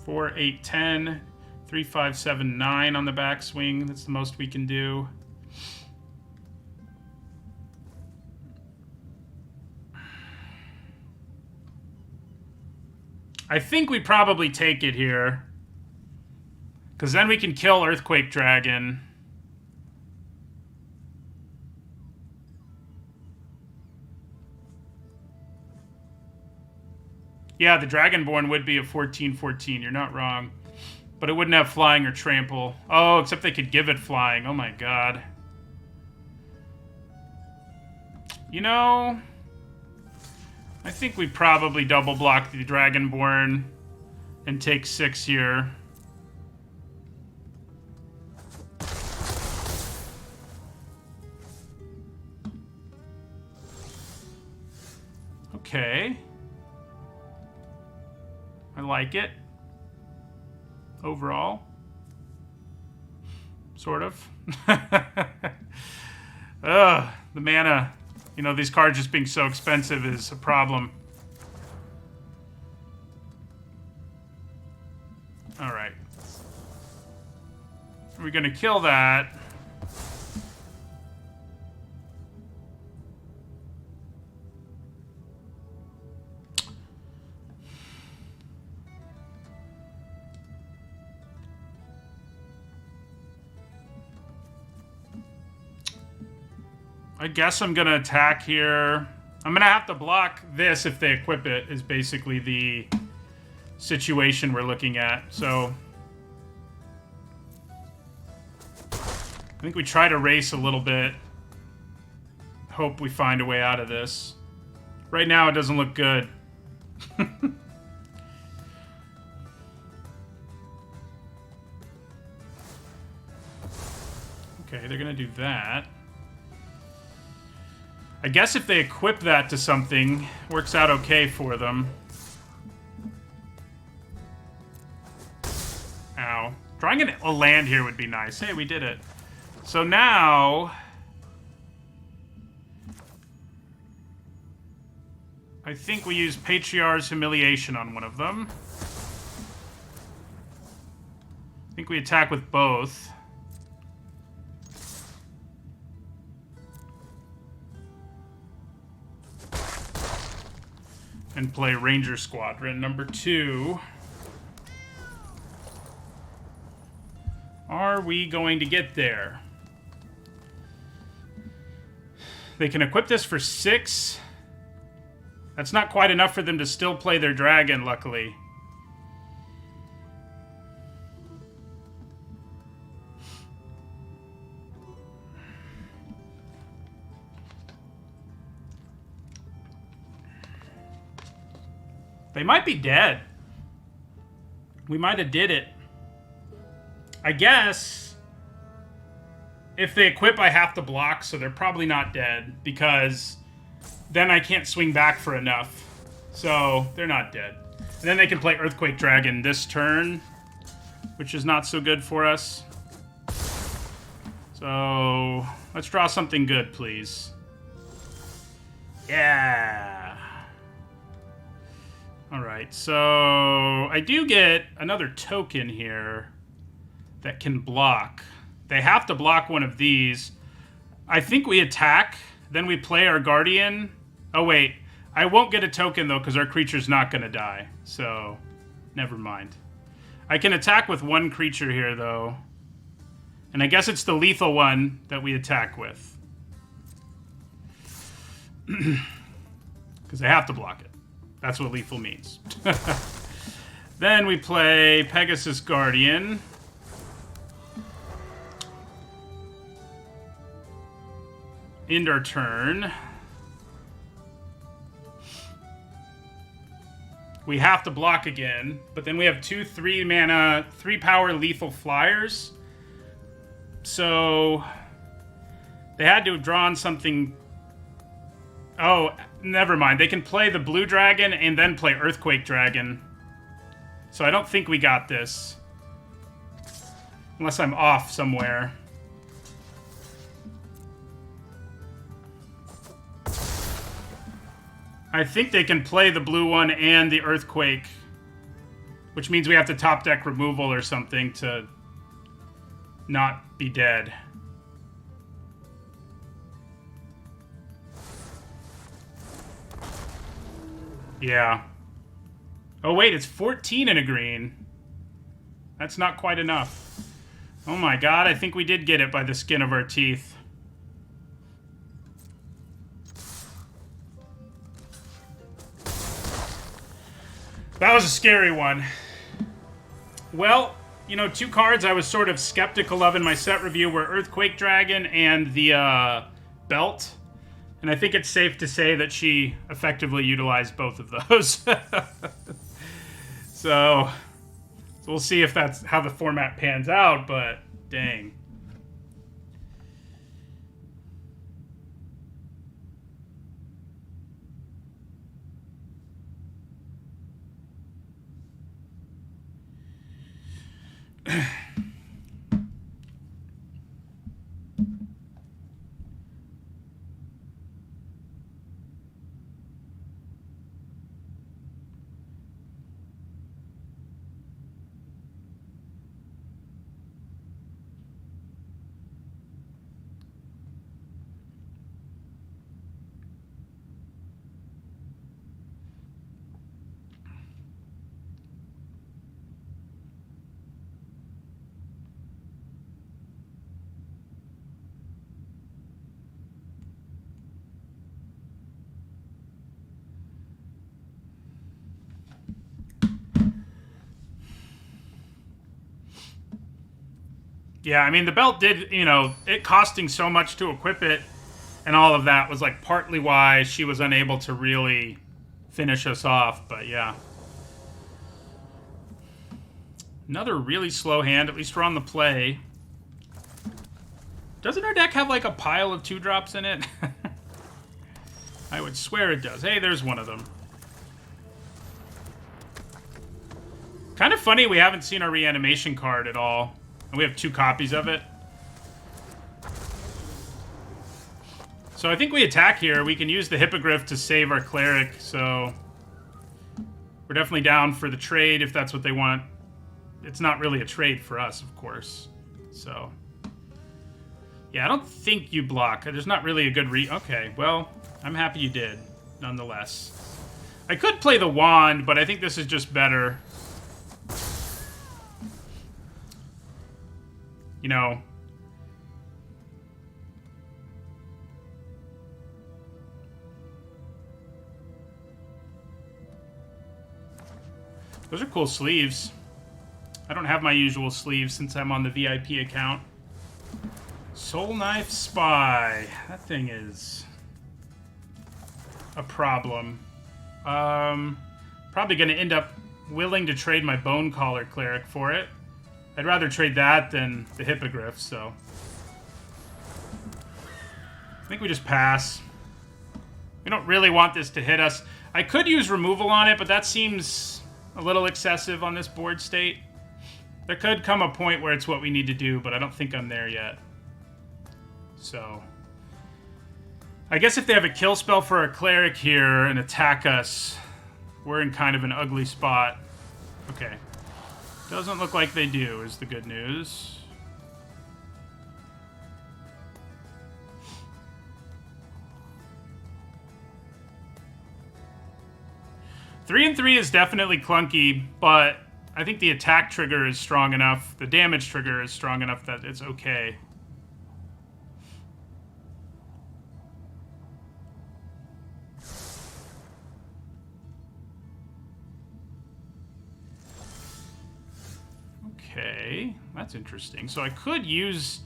Four, 8, 10, 3, 5, 7, 9 on the backswing. That's the most we can do. I think we probably take it here. Because then we can kill Earthquake Dragon. Yeah, the Dragonborn would be a 14/14. You're not wrong. But it wouldn't have flying or trample. Oh, except they could give it flying. Oh my god. You know, I think we probably double block the Dragonborn and take 6 here. Okay. I like it. Overall. Sort of. Ugh, the mana. You know, these cards just being so expensive is a problem. Alright. We're gonna kill that. I guess I'm gonna attack here. I'm gonna have to block this if they equip it, is basically the situation we're looking at. So I think we try to race a little bit. Hope we find a way out of this. Right now it doesn't look good. Okay, they're gonna do that. I guess if they equip that to something, works out okay for them. Ow. Drawing a land here would be nice. Hey, we did it. So now... I think we use Patriarch's Humiliation on one of them. I think we attack with both. And play Ranger Squadron number 2. Are we going to get there? They can equip this for 6. That's not quite enough for them to still play their dragon, luckily. They might be dead. We might have did it. I guess if they equip, I have to block, so they're probably not dead, because then I can't swing back for enough. So they're not dead. And then they can play Earthquake Dragon this turn, which is not so good for us. So let's draw something good, please. Yeah. Alright, so I do get another token here that can block. They have to block one of these. I think we attack, then we play our Guardian. Oh wait, I won't get a token though because our creature's not going to die. So, never mind. I can attack with one creature here though. And I guess it's the lethal one that we attack with. Because I have to block it. That's what lethal means. Then we play Pegasus Guardian. End our turn. We have to block again, but then we have 2 3-mana, 3-power lethal flyers. So they had to have drawn something. Oh, never mind. They can play the blue dragon and then play Earthquake Dragon. So I don't think we got this. Unless I'm off somewhere. I think they can play the blue one and the Earthquake. Which means we have to top deck removal or something to not be dead. Yeah. Oh wait, it's 14 in a green. That's not quite enough. Oh my god, I think we did get it by the skin of our teeth. That was a scary one. Well, you know, 2 cards I was sort of skeptical of in my set review were Earthquake Dragon and the Belt. And I think it's safe to say that she effectively utilized both of those. So we'll see if that's how the format pans out, but dang. Yeah, I mean, the belt did, you know, it costing so much to equip it and all of that was, like, partly why she was unable to really finish us off, but yeah. Another really slow hand, at least we're on the play. Doesn't our deck have, like, a pile of 2-drops in it? I would swear it does. Hey, there's one of them. Kind of funny we haven't seen our reanimation card at all. And we have 2 copies of it. So I think we attack here. We can use the Hippogriff to save our Cleric, so... We're definitely down for the trade if that's what they want. It's not really a trade for us, of course. So... Yeah, I don't think you block. There's not really a good Okay, well, I'm happy you did, nonetheless. I could play the Wand, but I think this is just better. You know... Those are cool sleeves. I don't have my usual sleeves since I'm on the VIP account. Soul Knife Spy. That thing is a problem. Probably going to end up willing to trade my Bone Collar Cleric for it. I'd rather trade that than the Hippogriff, so... I think we just pass. We don't really want this to hit us. I could use removal on it, but that seems a little excessive on this board state. There could come a point where it's what we need to do, but I don't think I'm there yet. So... I guess if they have a kill spell for our Cleric here and attack us, we're in kind of an ugly spot. Okay. Doesn't look like they do, is the good news. Three and 3 is definitely clunky, but I think the attack trigger is strong enough, the damage trigger is strong enough that it's okay. Okay, that's interesting. So I could use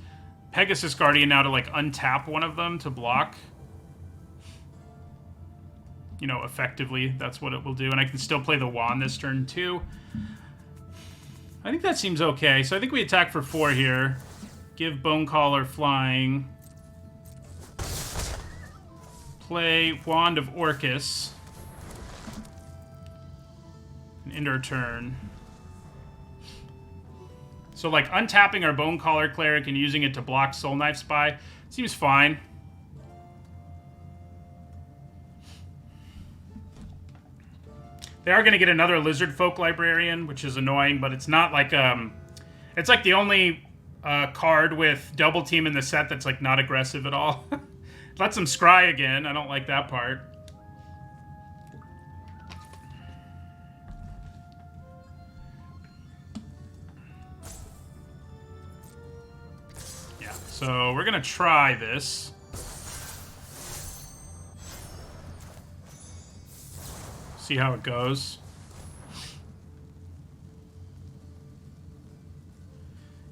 Pegasus Guardian now to, like, untap one of them to block. You know, effectively, that's what it will do. And I can still play the Wand this turn, too. I think that seems okay. So I think we attack for 4 here. Give Bone Collar flying. Play Wand of Orcus. And end our turn. So, like, untapping our Bone Collar Cleric and using it to block Soul Knife Spy seems fine. They are going to get another Lizard Folk Librarian, which is annoying, but it's not like, it's like the only card with Double Team in the set that's, like, not aggressive at all. Lets them scry again. I don't like that part. Yeah, so we're going to try this. See how it goes.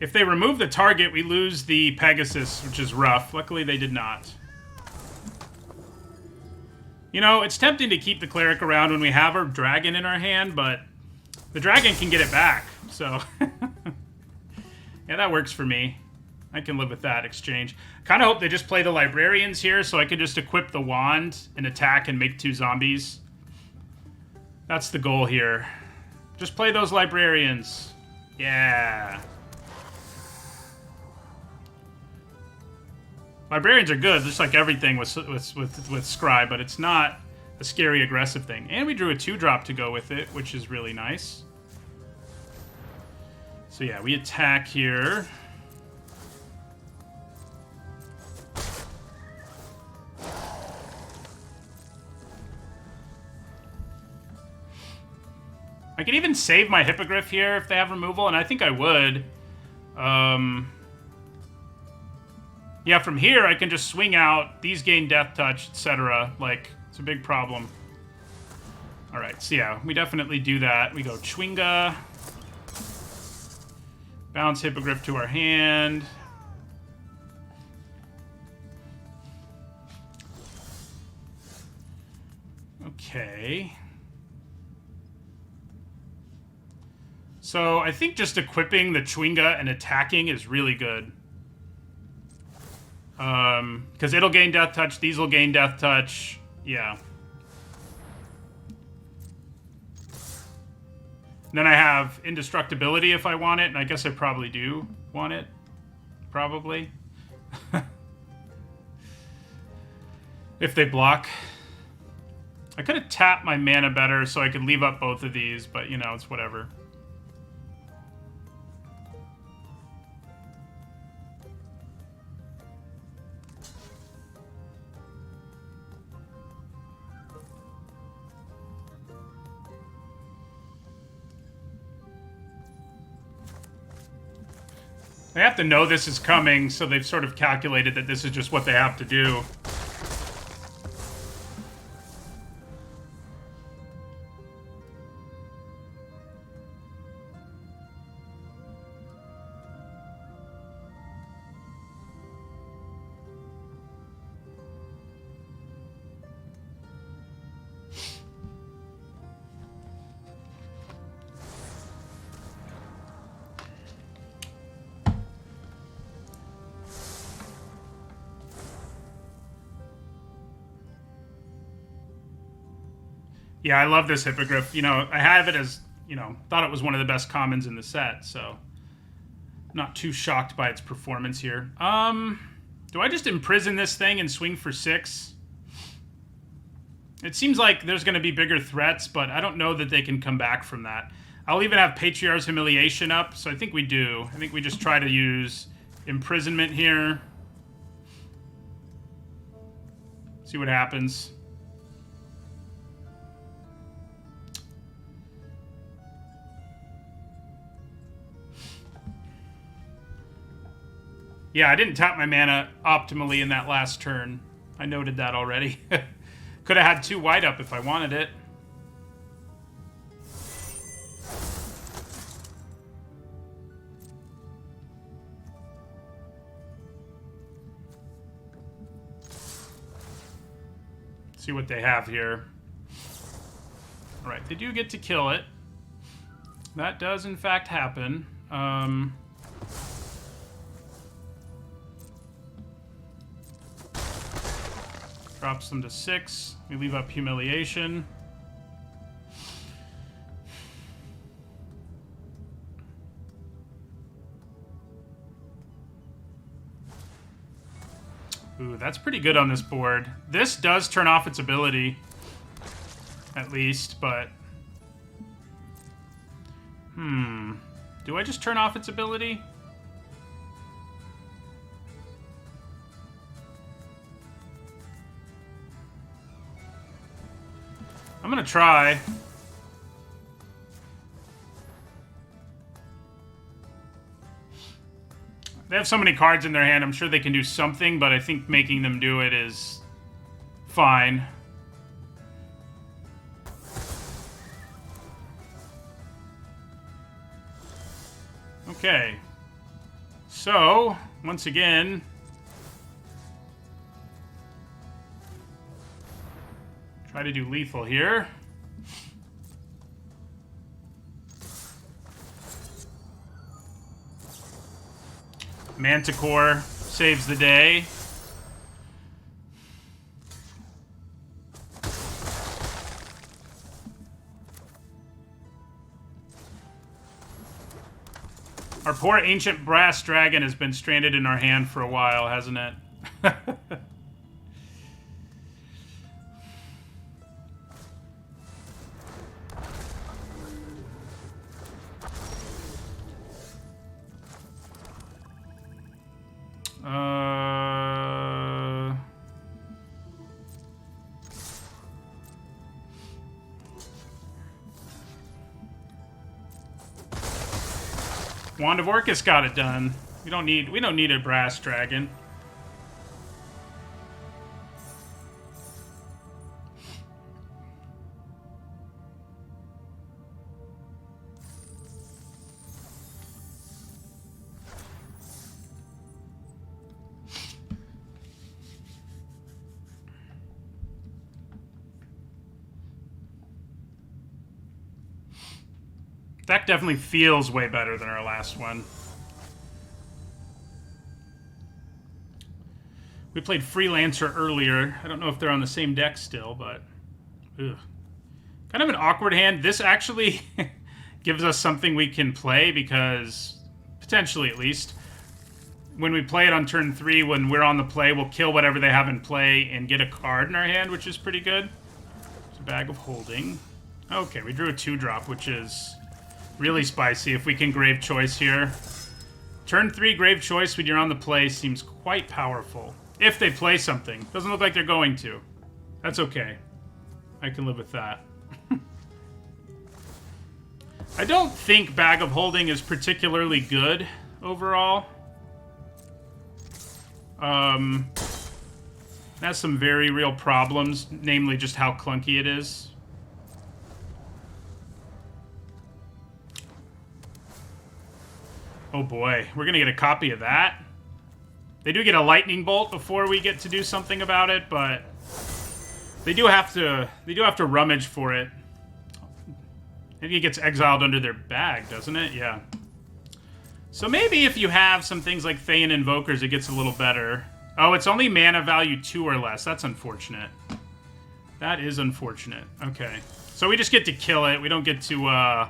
If they remove the target, we lose the Pegasus, which is rough. Luckily, they did not. You know, it's tempting to keep the Cleric around when we have our Dragon in our hand, but the Dragon can get it back, so... Yeah, that works for me. I can live with that exchange. Kind of hope they just play the Librarians here, so I can just equip the Wand and attack and make 2 zombies. That's the goal here. Just play those Librarians. Yeah. Librarians are good, just like everything with Scry, but it's not a scary, aggressive thing. And we drew a 2-drop to go with it, which is really nice. So yeah, we attack here. I could even save my Hippogriff here if they have removal, and I think I would. Yeah, from here I can just swing out, these gain Death Touch, etc. Like, it's a big problem. Alright, so yeah, we definitely do that. We go Chwinga. Bounce Hippogriff to our hand. Okay. So I think just equipping the Chwinga and attacking is really good. Because it'll gain Death Touch, these will gain Death Touch. Yeah. And then I have Indestructibility if I want it, and I guess I probably do want it. Probably. If they block. I could have tapped my mana better so I could leave up both of these, but, you know, it's whatever. They have to know this is coming, so they've sort of calculated that this is just what they have to do. Yeah, I love this Hippogriff. You know, I have it as, you know, thought it was one of the best commons in the set, so not too shocked by its performance here. Do I just imprison this thing and swing for 6? It seems like there's going to be bigger threats, but I don't know that they can come back from that. I'll even have Patriarch's Humiliation up, so I think we do. I think we just try to use imprisonment here. See what happens. Yeah, I didn't tap my mana optimally in that last turn. I noted that already. Could have had 2 white up if I wanted it. See what they have here. Alright, they do get to kill it. That does in fact happen. Drops them to 6. We leave up Humiliation. Ooh, that's pretty good on this board. This does turn off its ability, at least, but... Do I just turn off its ability? I'm gonna try. They have so many cards in their hand, I'm sure they can do something, but I think making them do it is fine. Okay. So, once again... Try to do lethal here. Manticore saves the day. Our poor ancient brass dragon has been stranded in our hand for a while, hasn't it? Wand of Orcus got it done. We don't need a brass dragon. That definitely feels way better than our last one. We played Freelancer earlier. I don't know if they're on the same deck still, but... Ugh. Kind of an awkward hand. This actually gives us something we can play because, potentially at least, when we play it on turn 3, when we're on the play, we'll kill whatever they have in play and get a card in our hand, which is pretty good. It's a Bag of Holding. Okay, we drew a 2-drop, which is really spicy if we can Grave Choice here. Turn 3 Grave Choice when you're on the play seems quite powerful. If they play something. Doesn't look like they're going to. That's okay. I can live with that. I don't think Bag of Holding is particularly good overall. It has some very real problems, namely just how clunky it is. Oh boy, we're gonna get a copy of that. They do get a lightning bolt before we get to do something about it, but they do have to rummage for it. Maybe it gets exiled under their bag, doesn't it? Yeah. So maybe if you have some things like Thayan Invokers, it gets a little better. Oh, it's only mana value 2 or less. That's unfortunate. That is unfortunate. Okay. So we just get to kill it. We don't get to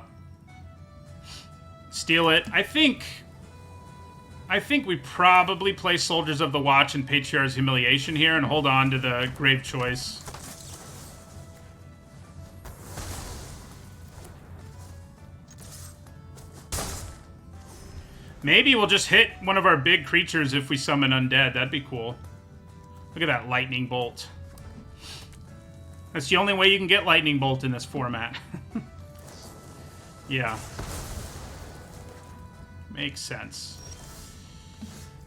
steal it. I think we probably play Soldiers of the Watch and Patriarch's Humiliation here and hold on to the Grave Choice. Maybe we'll just hit one of our big creatures if we summon Undead. That'd be cool. Look at that Lightning Bolt. That's the only way you can get Lightning Bolt in this format. Yeah. Makes sense.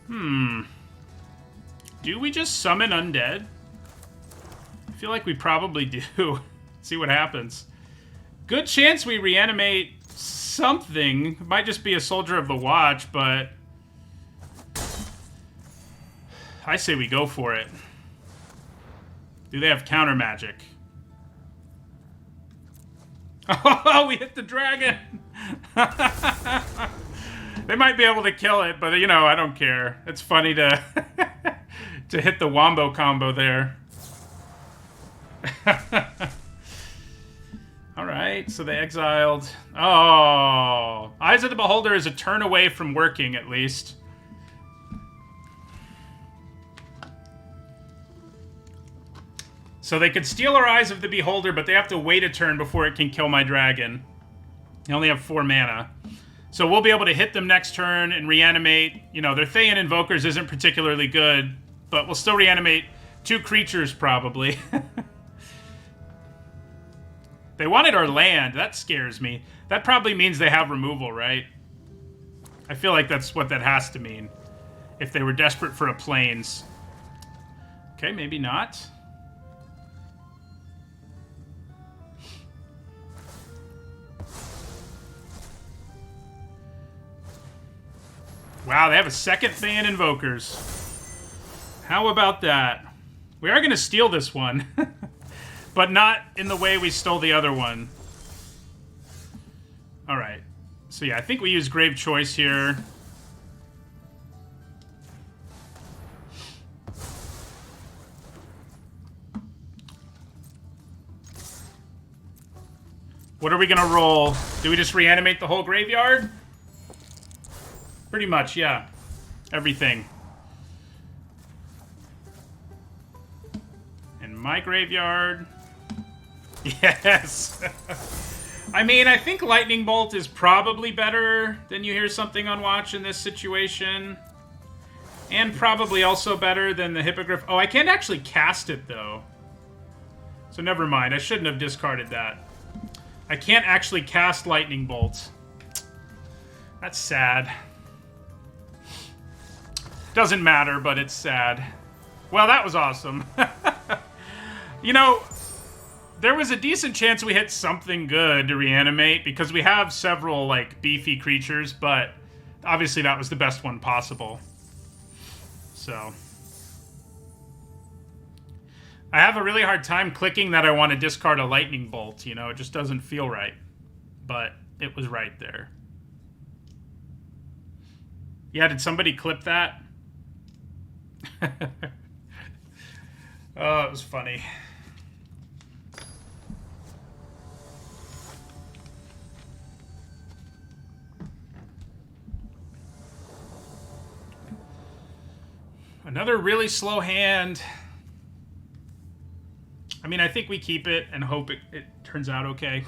Do we just summon Undead? I feel like we probably do. See what happens. Good chance we reanimate something. It might just be a Soldier of the Watch, but I say we go for it. Do they have counter magic? Oh, we hit the dragon! They might be able to kill it, but you know, I don't care. It's funny to to hit the wombo combo there. Alright, so they exiled. Oh, Eyes of the Beholder is a turn away from working, at least. So they could steal our Eyes of the Beholder, but they have to wait a turn before it can kill my dragon. They only have 4 mana. So we'll be able to hit them next turn and reanimate. You know, their Thayan Invokers isn't particularly good, but we'll still reanimate 2 creatures, probably. They wanted our land. That scares me. That probably means they have removal, right? I feel like that's what that has to mean. If they were desperate for a plains. Okay, maybe not. Wow, they have a second Thayan Invokers. How about that? We are going to steal this one. But not in the way we stole the other one. Alright. So yeah, I think we use Grave Choice here. What are we gonna roll? Do we just reanimate the whole graveyard? Pretty much, yeah. Everything. In my graveyard... Yes! I mean, I think Lightning Bolt is probably better than You Hear Something on Watch in this situation. And probably also better than the Hippogriff. Oh, I can't actually cast it, though. So never mind. I shouldn't have discarded that. I can't actually cast Lightning Bolt. That's sad. Doesn't matter, but it's sad. Well, that was awesome. You know... There was a decent chance we hit something good to reanimate because we have several, like, beefy creatures, but obviously that was the best one possible. So. I have a really hard time clicking that I want to discard a Lightning Bolt, you know? It just doesn't feel right. But It was right there. Yeah, did somebody clip that? Oh, it was funny. Another really slow hand. I mean, I think we keep it and hope it turns out okay.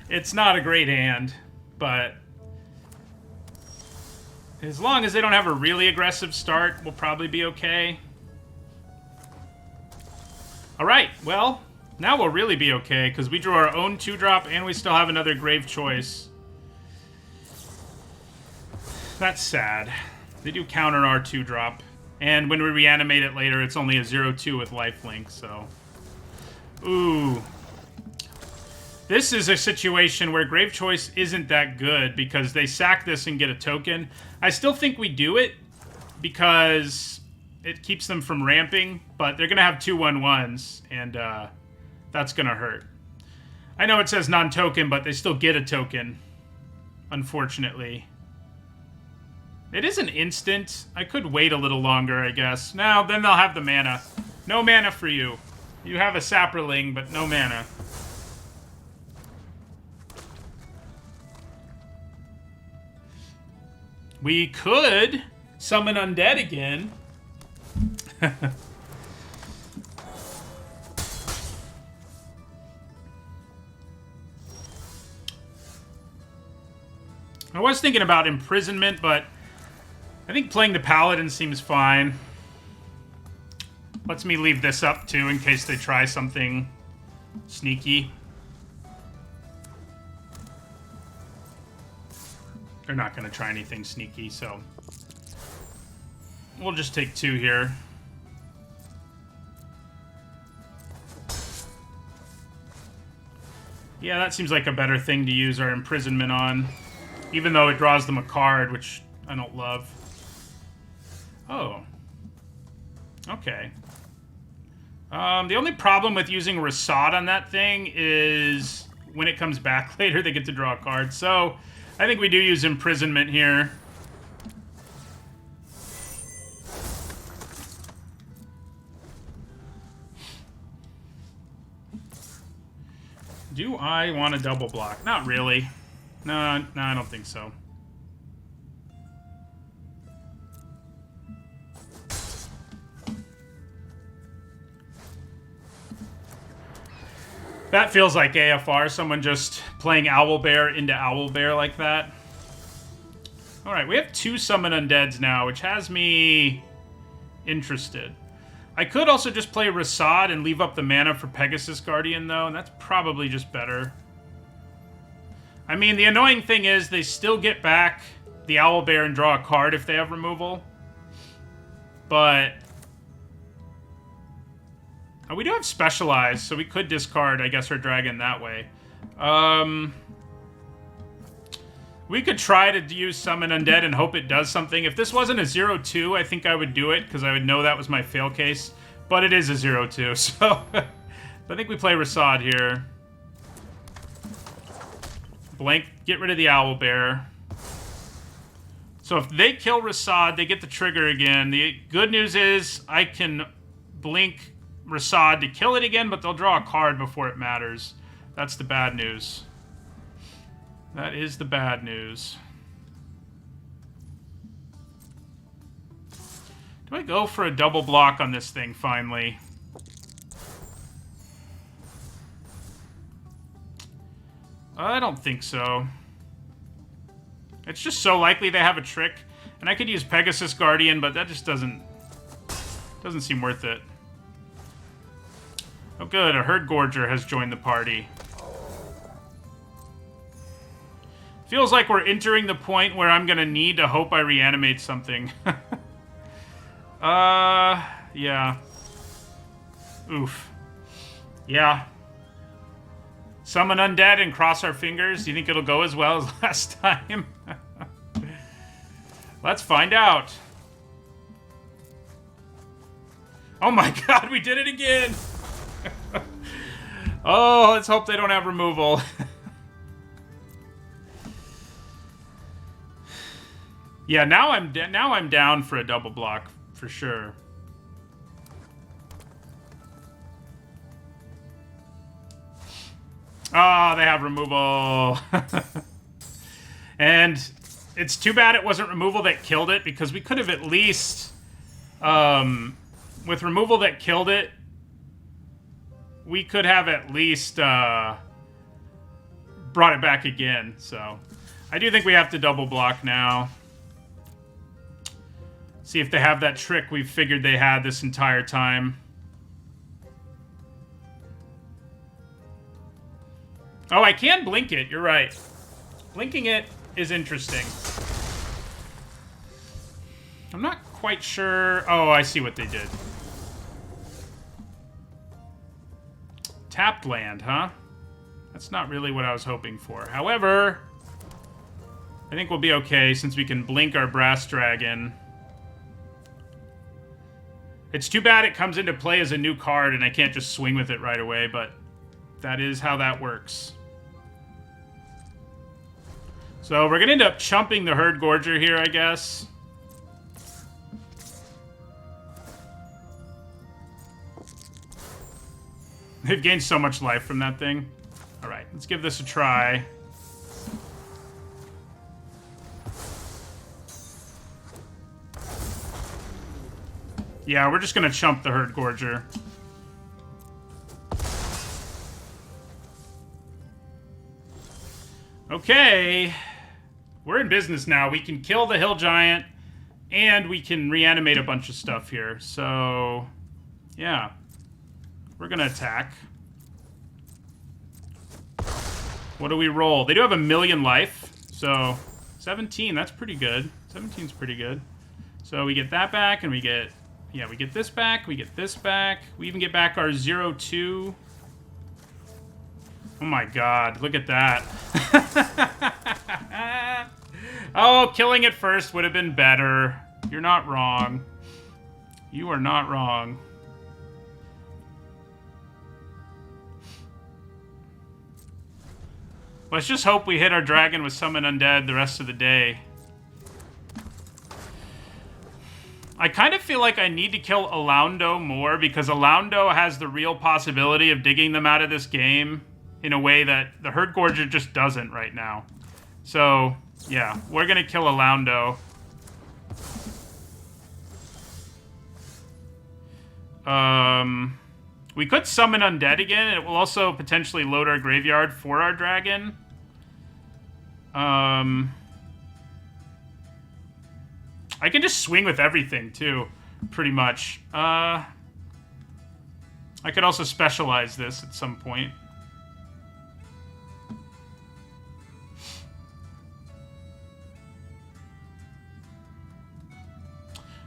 It's not a great hand, but as long as they don't have a really aggressive start, we'll probably be okay. Alright, well, now we'll really be okay, because we drew our own 2-drop and we still have another Grave Choice. That's sad. They do counter our 2-drop. And when we reanimate it later, it's only a 0-2 with lifelink, so... Ooh. This is a situation where Grave Choice isn't that good, because they sack this and get a token. I still think we do it, because it keeps them from ramping, but they're going to have 2/1/1s, and that's going to hurt. I know it says non-token, but they still get a token, unfortunately. It is an instant. I could wait a little longer, I guess. Now, then they'll have the mana. No mana for you. You have a Saproling, but no mana. We could summon Undead again. I was thinking about imprisonment, but I think playing the Paladin seems fine. Lets me leave this up, too, in case they try something sneaky. They're not going to try anything sneaky, so... We'll just take 2 here. Yeah, that seems like a better thing to use our imprisonment on. Even though it draws them a card, which I don't love. Oh. Okay. The only problem with using Rasad on that thing is when it comes back later, they get to draw a card. So, I think we do use imprisonment here. Do I want to double block? Not really. No, I don't think so. That feels like AFR, someone just playing Owlbear into Owlbear like that. Alright, we have 2 Summon Undeads now, which has me interested. I could also just play Rasad and leave up the mana for Pegasus Guardian, though, and that's probably just better. I mean, the annoying thing is they still get back the Owlbear and draw a card if they have removal. But... we do have Specialized, so we could discard, I guess, our Dragon that way. We could try to use Summon Undead and hope it does something. If this wasn't a 0-2, I think I would do it, because I would know that was my fail case. But it is a 0-2, so... I think we play Rasad here. Blank, get rid of the Owlbear. So if they kill Rasad, they get the trigger again. The good news is I can blink Rasad to kill it again, but they'll draw a card before it matters. That's the bad news. That is the bad news. Do I go for a double block on this thing, finally? I don't think so. It's just so likely they have a trick. And I could use Pegasus Guardian, but that just doesn't seem worth it. Oh good, a Herd Gorger has joined the party. Feels like we're entering the point where I'm gonna need to hope I reanimate something. Yeah. Oof. Yeah. Summon Undead and cross our fingers. Do you think it'll go as well as last time? Let's find out. Oh my god, we did it again! Oh, let's hope they don't have removal. Yeah, now I'm down for a double block for sure. Oh, they have removal. And it's too bad it wasn't removal that killed it, because we could have at least, with removal that killed it, we could have at least brought it back again. So I do think we have to double block now. See if they have that trick we've figured they had this entire time. Oh, I can blink it. You're right. Blinking it is interesting. I'm not quite sure. Oh, I see what they did. Tapped land, huh? That's not really what I was hoping for. However, I think we'll be okay since we can blink our Brass Dragon. It's too bad it comes into play as a new card and I can't just swing with it right away, but that is how that works. So we're going to end up chumping the Herd Gorger here, I guess. They've gained so much life from that thing. All right, let's give this a try. Yeah, we're just going to chump the Herd Gorger. Okay. We're in business now. We can kill the Hill Giant, and we can reanimate a bunch of stuff here. So, yeah. We're going to attack. What do we roll? They do have 1,000,000 life. So, 17. That's pretty good. 17's pretty good. So, we get that back, and we get... Yeah, we get this back. We get this back. We even get back our 0-2. Oh my god, look at that. Oh, killing it first would have been better. You're not wrong. You are not wrong. Let's just hope we hit our dragon with Summon Undead the rest of the day. I kind of feel like I need to kill Alaundo more, because Alaundo has the real possibility of digging them out of this game in a way that the Herd Gorger just doesn't right now. So, yeah, we're going to kill Alaundo. We could summon Undead again, and it will also potentially load our graveyard for our dragon. I can just swing with everything, too, pretty much. I could also specialize this at some point.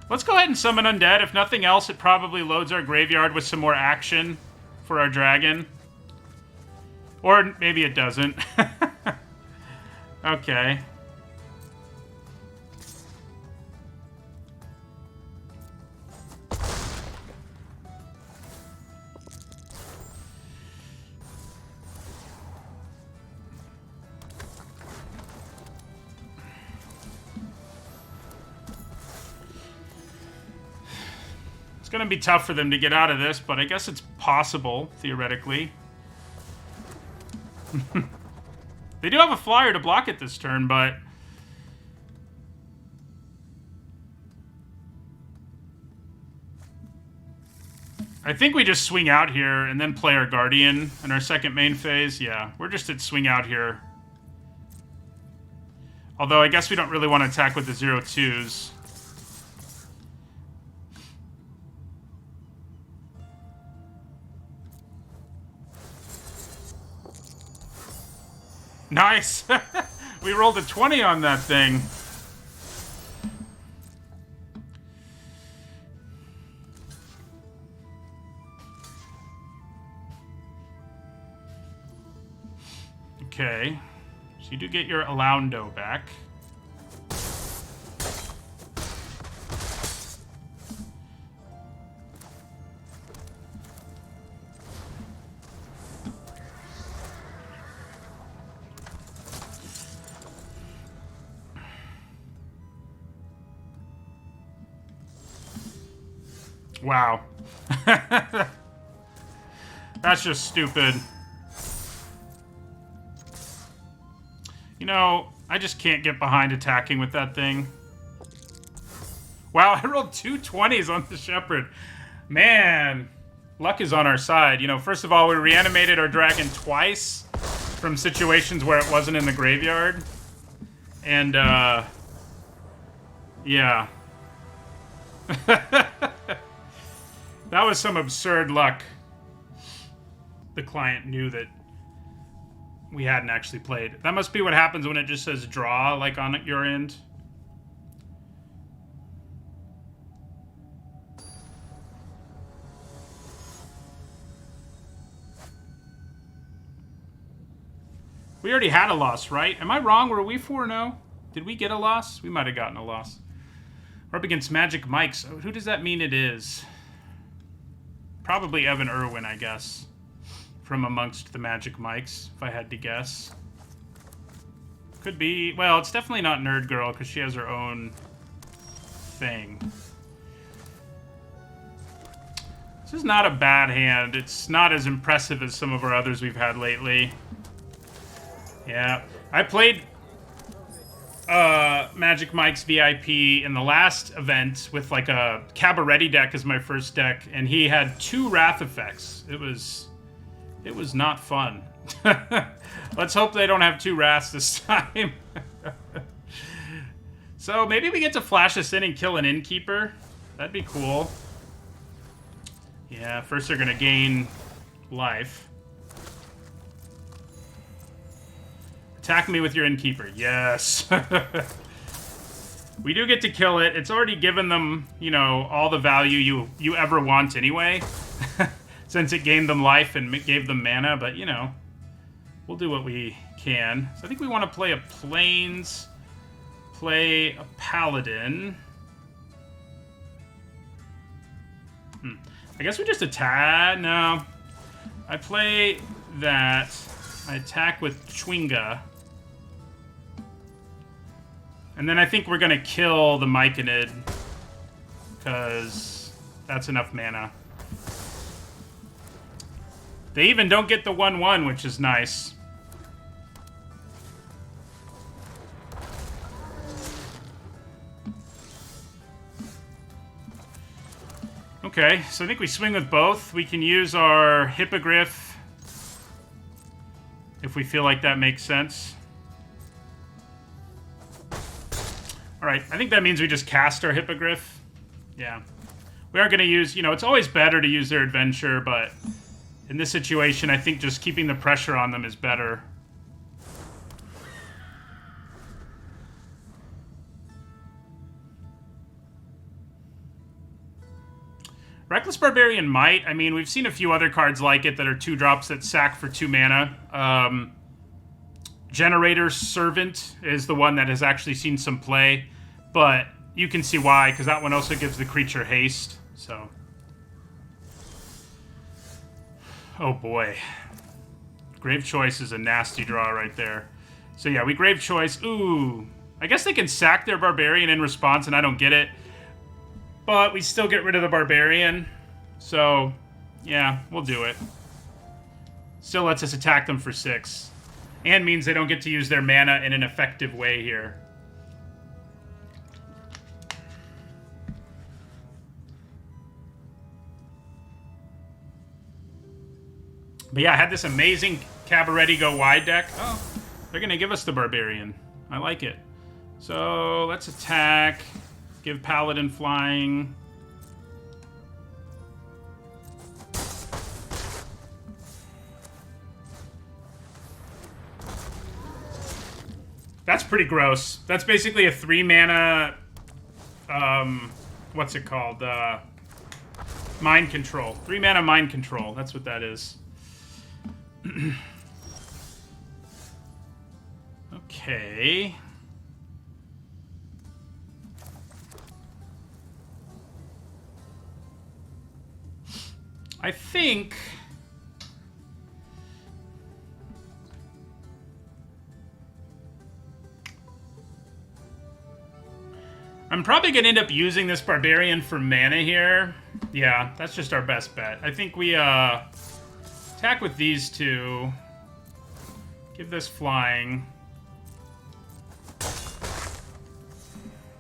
Let's go ahead and summon Undead. If nothing else, it probably loads our graveyard with some more action for our dragon. Or maybe it doesn't. Okay. It's going to be tough for them to get out of this, but I guess it's possible, theoretically. They do have a flyer to block it this turn, but... I think we just swing out here and then play our Guardian in our second main phase. Yeah, we're just at swing out here. Although I guess we don't really want to attack with the 0-2s. Nice! We rolled a 20 on that thing. Okay. So you do get your Alaundo back. Wow. That's just stupid. You know, I just can't get behind attacking with that thing. Wow, I rolled 2 20s on the Shepherd. Man, luck is on our side. You know, first of all, we reanimated our dragon twice from situations where it wasn't in the graveyard. And, yeah. That was some absurd luck. The client knew that we hadn't actually played. That must be what happens when it just says draw, like on your end. We already had a loss, right? Am I wrong? Were we 4-0? Did we get a loss? We might have gotten a loss. We're up against Magic Mike's. Who does that mean it is? Probably Evan Irwin, I guess. From amongst the Magic Mikes, if I had to guess. Could be... Well, it's definitely not Nerd Girl, because she has her own thing. This is not a bad hand. It's not as impressive as some of our others we've had lately. Yeah. I played Magic Mike's VIP in the last event with like a Cabaret deck as my first deck, and he had 2 Wrath effects. It was not fun. Let's hope they don't have 2 Wraths this time. So maybe we get to flash us in and kill an Innkeeper. That'd be cool. Yeah, first they're gonna gain life. Attack me with your Innkeeper. Yes. We do get to kill it. It's already given them, you know, all the value you ever want anyway. Since it gained them life and gave them mana, but, you know, we'll do what we can. So I think we want to play a Plains, play a Paladin. I guess we just attack. No. I play that. I attack with Chwinga. And then I think we're going to kill the Myconid, because that's enough mana. They even don't get the 1/1, which is nice. Okay, so I think we swing with both. We can use our Hippogriff if we feel like that makes sense. Alright, I think that means we just cast our Hippogriff. Yeah. We aren't going to use, you know, it's always better to use their adventure, but in this situation, I think just keeping the pressure on them is better. Reckless Barbarian might. I mean, we've seen a few other cards like it that are 2-drops that sack for 2 mana. Generator Servant is the one that has actually seen some play, but you can see why, because that one also gives the creature haste, so... Oh boy. Grave Choice is a nasty draw right there. So yeah, we Grave Choice. Ooh. I guess they can sack their Barbarian in response, and I don't get it. But we still get rid of the Barbarian. So, yeah, we'll do it. Still lets us attack them for 6. And means they don't get to use their mana in an effective way here. But yeah, I had this amazing Cabaret Go Wide deck. Oh, they're going to give us the Barbarian. I like it. So, let's attack. Give Paladin flying. That's pretty gross. That's basically a 3-mana... what's it called? Mind Control. 3-mana Mind Control. That's what that is. Okay. I think... I'm probably going to end up using this Barbarian for mana here. Yeah, that's just our best bet. I think we attack with these two. Give this flying.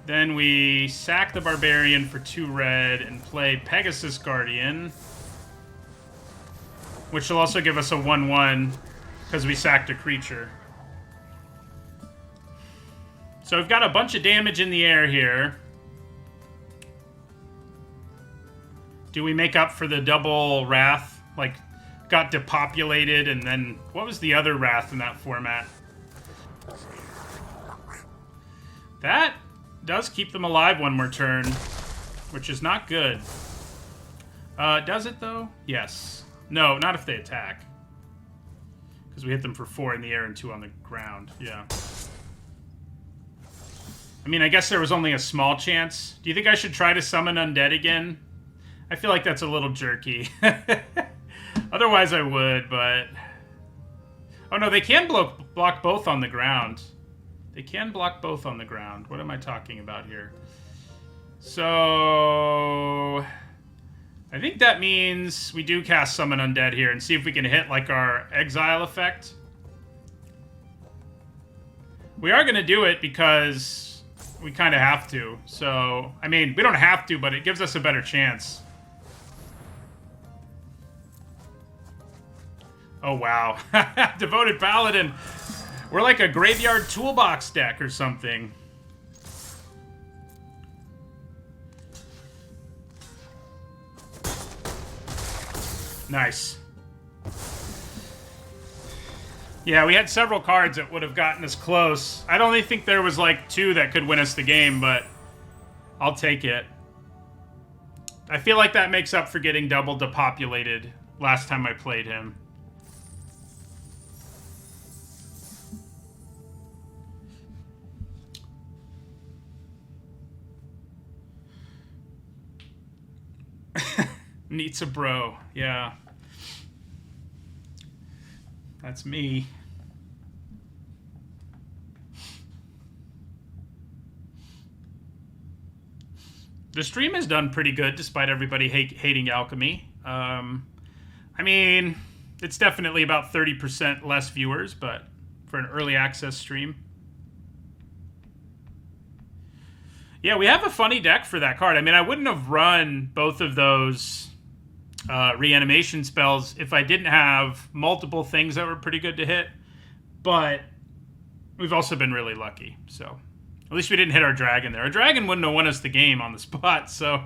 Then we sack the Barbarian for 2 red and play Pegasus Guardian. Which will also give us a 1/1 because we sacked a creature. So we've got a bunch of damage in the air here. Do we make up for the double Wrath? Like, got depopulated, and then... What was the other Wrath in that format? That does keep them alive one more turn, which is not good. Does it, though? Yes. No, not if they attack. Because we hit them for 4 in the air and 2 on the ground. Yeah. I mean, I guess there was only a small chance. Do you think I should try to summon Undead again? I feel like that's a little jerky. Otherwise I would, but... Oh no, they can block both on the ground. They can block both on the ground. What am I talking about here? So... I think that means we do cast Summon Undead here and see if we can hit, like, our Exile effect. We are going to do it because... we kind of have to. So, I mean, we don't have to, but it gives us a better chance. Oh, wow. Devoted Paladin. We're like a graveyard toolbox deck or something. Nice. Yeah, we had several cards that would have gotten us close. I only think there was like 2 that could win us the game, but I'll take it. I feel like that makes up for getting double depopulated last time I played him. Needs a bro, yeah. That's me. The stream has done pretty good, despite everybody hating Alchemy. I mean, it's definitely about 30% less viewers, but for an early access stream. Yeah, we have a funny deck for that card. I mean, I wouldn't have run both of those reanimation spells if I didn't have multiple things that were pretty good to hit. But we've also been really lucky, so... At least we didn't hit our dragon there. Our dragon wouldn't have won us the game on the spot, so...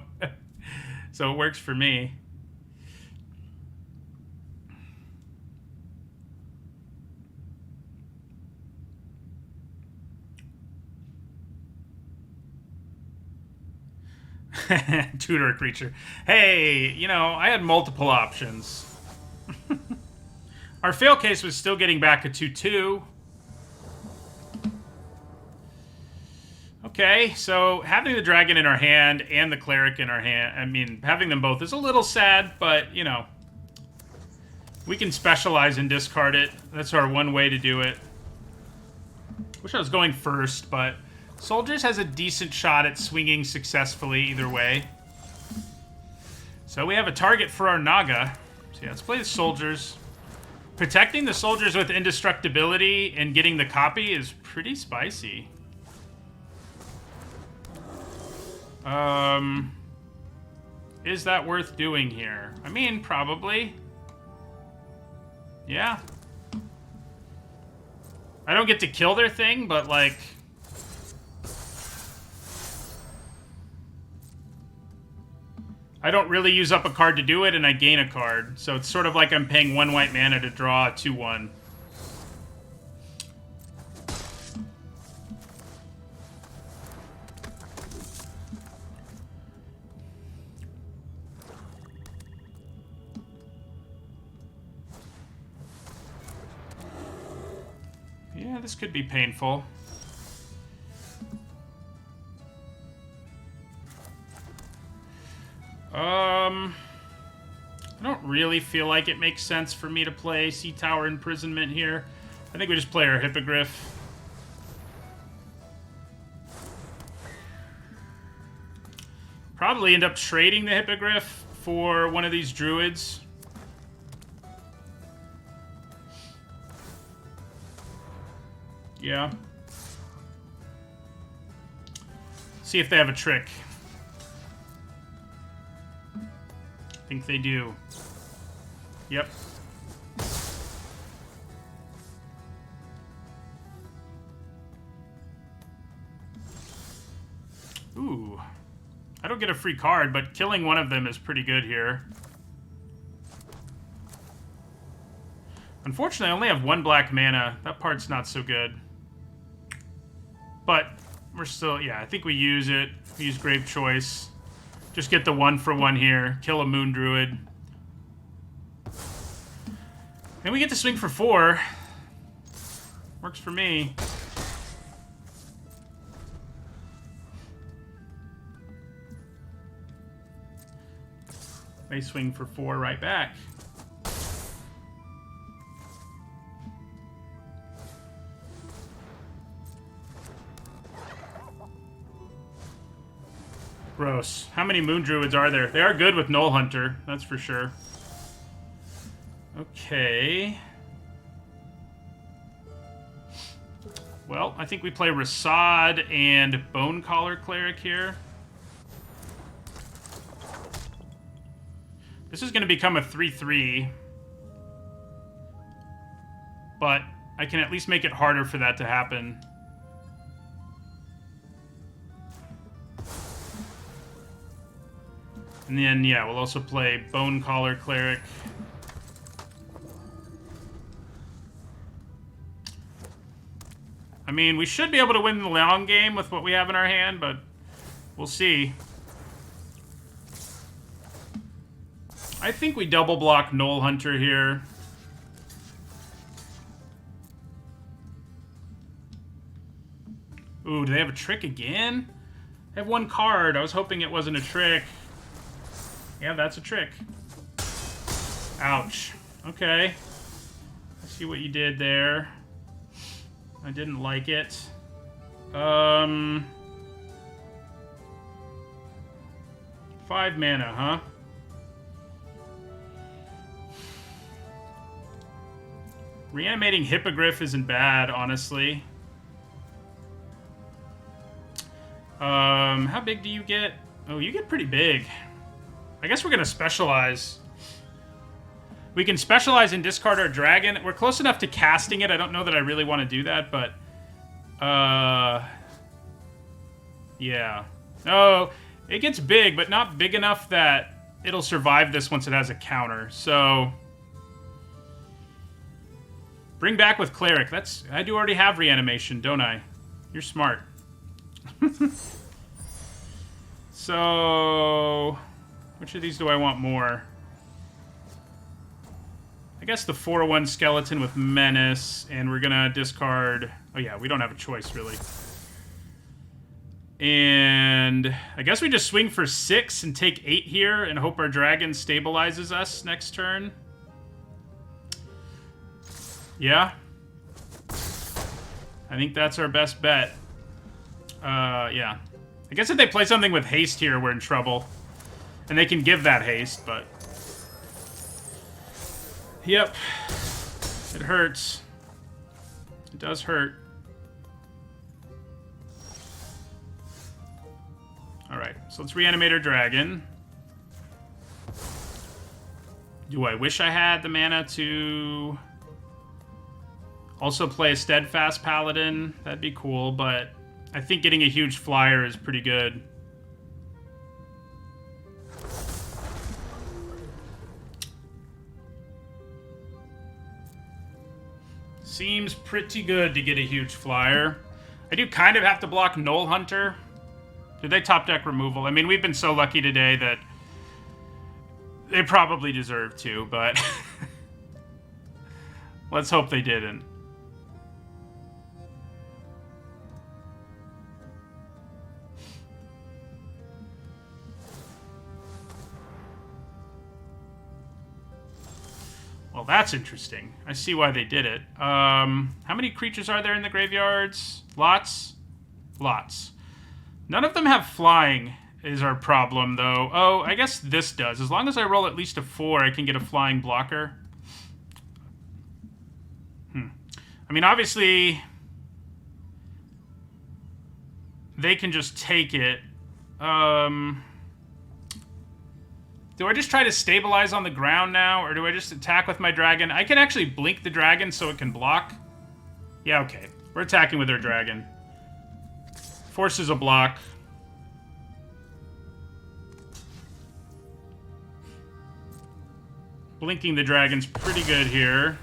so it works for me. Tutor a creature. Hey, you know, I had multiple options. Our fail case was still getting back a 2/2. Okay, so having the dragon in our hand and the cleric in our hand, I mean, having them both is a little sad, but, you know, we can specialize and discard it. That's our one way to do it. Wish I was going first, but Soldiers has a decent shot at swinging successfully either way. So we have a target for our Naga. So yeah, let's play the Soldiers. Protecting the Soldiers with indestructibility and getting the copy is pretty spicy. Is that worth doing here? I mean, probably. Yeah. I don't get to kill their thing, but, like... I don't really use up a card to do it, and I gain a card. So it's sort of like I'm paying 1 white mana to draw a 2/1. Yeah, this could be painful. I don't really feel like it makes sense for me to play Sea Tower Imprisonment here. I think we just play our Hippogriff. Probably end up trading the Hippogriff for one of these druids. Yeah. See if they have a trick. I think they do. Yep. Ooh. I don't get a free card, but killing one of them is pretty good here. Unfortunately, I only have 1 black mana. That part's not so good. But we're still... Yeah, I think we use it. We use Grave Choice. Just get the 1-for-1 here. Kill a Moon Druid. And we get to swing for 4. Works for me. May swing for 4 right back. Gross. How many Moon Druids are there? They are good with Null Hunter, that's for sure. Okay. Well, I think we play Rasad and Bone Collar Cleric here. This is going to become a 3/3. But I can at least make it harder for that to happen. And then, yeah, we'll also play Bone Collar Cleric. I mean, we should be able to win the long game with what we have in our hand, but we'll see. I think we double block Null Hunter here. Ooh, do they have a trick again? They have 1 card. I was hoping it wasn't a trick. Yeah, that's a trick. Ouch. Okay. I see what you did there. I didn't like it. 5 mana, huh? Reanimating Hippogriff isn't bad, honestly. How big do you get? Oh, you get pretty big. I guess we're gonna specialize. We can specialize and discard our dragon. We're close enough to casting it. I don't know that I really want to do that, but... yeah. Oh, it gets big, but not big enough that it'll survive this once it has a counter. So... bring back with Cleric. That's... I do already have reanimation, don't I? You're smart. So... which of these do I want more? I guess the 4/1 skeleton with Menace, and we're gonna discard... oh yeah, we don't have a choice, really. And I guess we just swing for 6 and take 8 here and hope our dragon stabilizes us next turn. Yeah. I think that's our best bet. Yeah. I guess if they play something with haste here, we're in trouble. And they can give that haste, but... yep. It hurts. It does hurt. Alright, so let's reanimate our dragon. Do I wish I had the mana to... also play a Steadfast Paladin? That'd be cool, but I think getting a huge flyer is pretty good. Seems pretty good to get a huge flyer. I do kind of have to block Null Hunter. Did they top deck removal? I mean, we've been so lucky today that they probably deserve to, but let's hope they didn't. Well, that's interesting. I see why they did it. How many creatures are there in the graveyards? Lots? Lots. None of them have flying, is our problem, though. Oh, I guess this does. As long as I roll at least a 4, I can get a flying blocker. I mean, obviously, they can just take it. Do I just try to stabilize on the ground now, or do I just attack with my dragon? I can actually blink the dragon so it can block. Yeah, okay. We're attacking with our dragon. Forces a block. Blinking the dragon's pretty good here.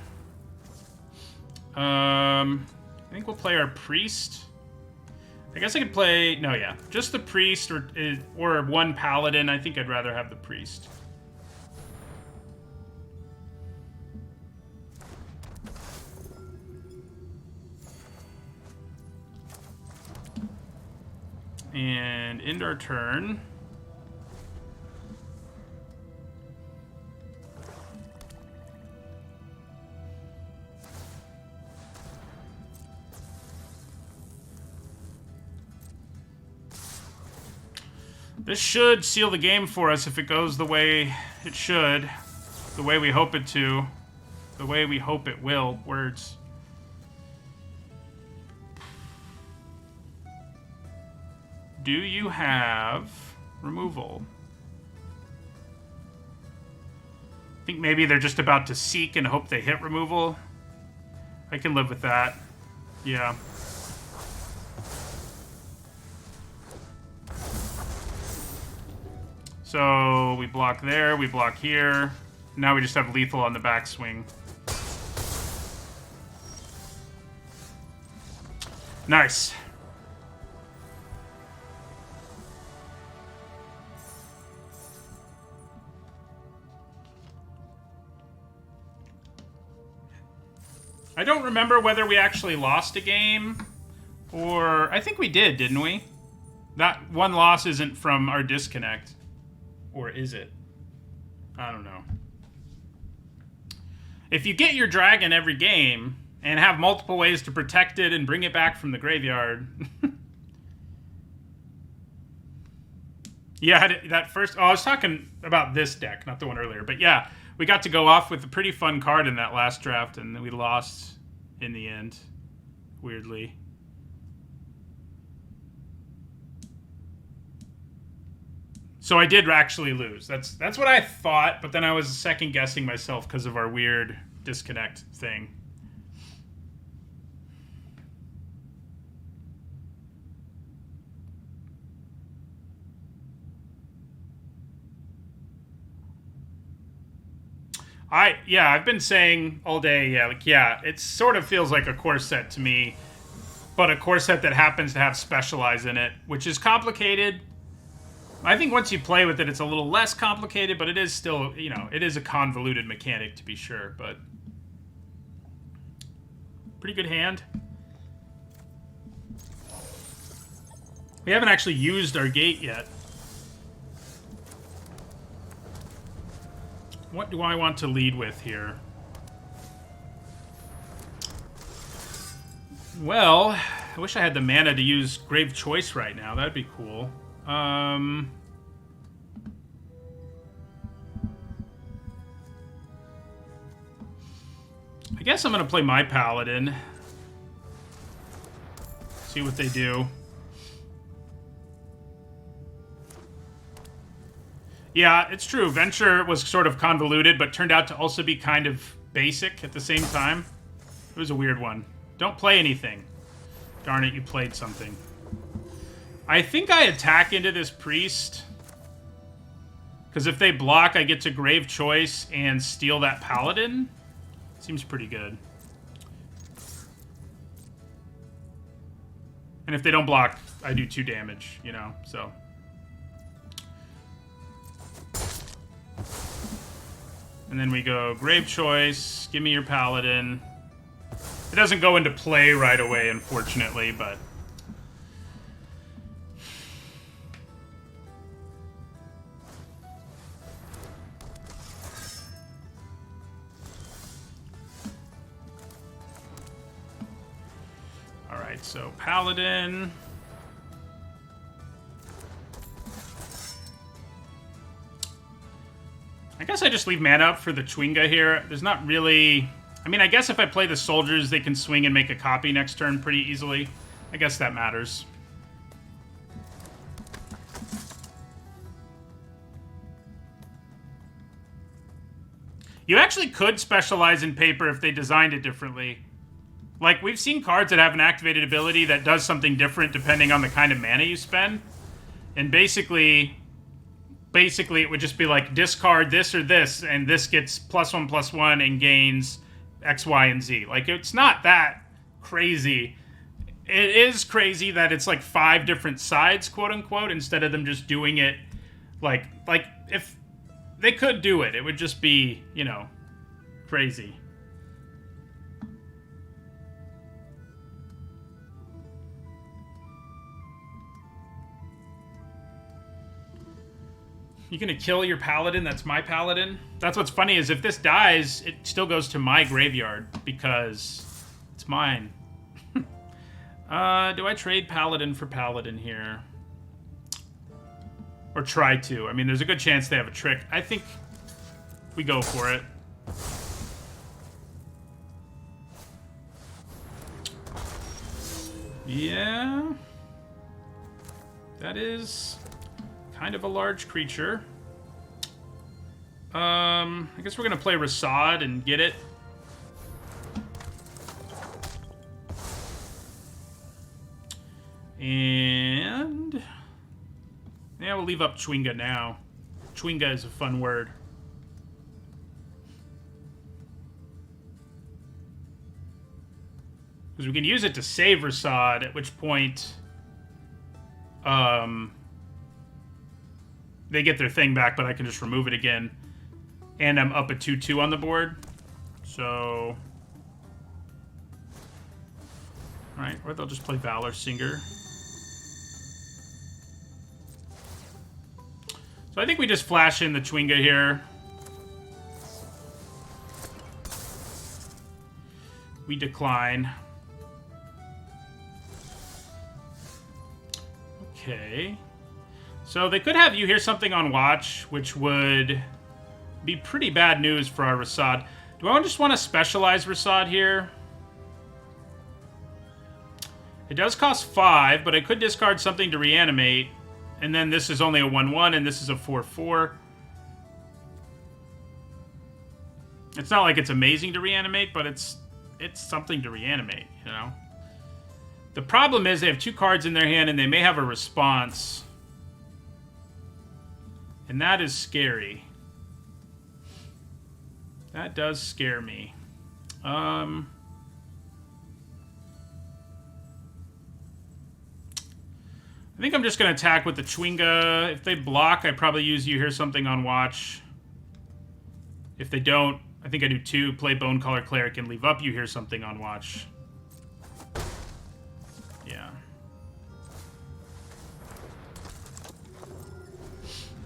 I think we'll play our priest. I guess I could play... No, yeah. Just the priest or one paladin. I think I'd rather have the priest. And end our turn. This should seal the game for us if it goes the way it should. The way we hope it to. The way we hope it will. Words. Do you have removal? I think maybe they're just about to seek and hope they hit removal. I can live with that. Yeah. So we block there, we block here. Now we just have lethal on the backswing. Nice. I don't remember whether we actually lost a game, or I think we did, didn't we? That one loss isn't from our disconnect. Or is it? I don't know. If you get your dragon every game and have multiple ways to protect it and bring it back from the graveyard. Yeah, that first... Oh, I was talking about this deck, not the one earlier. But yeah, we got to go off with a pretty fun card in that last draft, and we lost in the end, weirdly. So I did actually lose. That's what I thought, but then I was second guessing myself because of our weird disconnect thing. I've been saying all day, it sort of feels like a core set to me, but a core set that happens to have Specialize in it, which is complicated. I think once you play with it, it's a little less complicated, but it is still, it is a convoluted mechanic to be sure, but pretty good hand. We haven't actually used our gate yet. What do I want to lead with here? Well, I wish I had the mana to use Grave Choice right now. That'd be cool. I guess I'm going to play my Paladin. See what they do. Yeah, it's true. Venture was sort of convoluted, but turned out to also be kind of basic at the same time. It was a weird one. Don't play anything. Darn it, you played something. I think I attack into this priest. Because if they block, I get to Grave Choice and steal that Paladin. Seems pretty good. And if they don't block, I do 2 damage, so... And then we go Grave Choice, give me your Paladin. It doesn't go into play right away, unfortunately, but... Alright, so Paladin... I guess I just leave mana up for the Chwinga here. There's not really... I mean, I guess if I play the soldiers, they can swing and make a copy next turn pretty easily. I guess that matters. You actually could specialize in paper if they designed it differently. Like, we've seen cards that have an activated ability that does something different depending on the kind of mana you spend. And basically it would just be like, discard this or this, and this gets +1/+1 and gains X, Y, and Z. Like, it's not that crazy. It is crazy that it's like 5 different sides, quote-unquote, instead of them just doing it like if they could do it, it would just be, you know, crazy. You gonna kill your paladin? That's my paladin? That's what's funny is if this dies, it still goes to my graveyard because it's mine. Do I trade paladin for paladin here? Or try to. I mean, there's a good chance they have a trick. I think we go for it. Yeah. That is kind of a large creature. I guess we're going to play Rasad and get it. And yeah, we'll leave up Chwinga now. Chwinga is a fun word. Because we can use it to save Rasad, at which point they get their thing back, but I can just remove it again. And I'm up a 2/2 on the board. So... Alright, or they'll just play Valor Singer. So I think we just flash in the Chwinga here. We decline. Okay. So they could have you hear something on watch, which would be pretty bad news for our Rasad. Do I just want to specialize Rasad here? It does cost 5, but I could discard something to reanimate. And then this is only a 1/1, and this is a 4/4. It's not like it's amazing to reanimate, but it's something to reanimate, you know? The problem is they have 2 cards in their hand, and they may have a response. And that is scary. That does scare me. I think I'm just going to attack with the Chwinga. If they block, I probably use You Hear Something on watch. If they don't, I think I do 2. Play Bonecaller Cleric and leave up You Hear Something on watch. Yeah.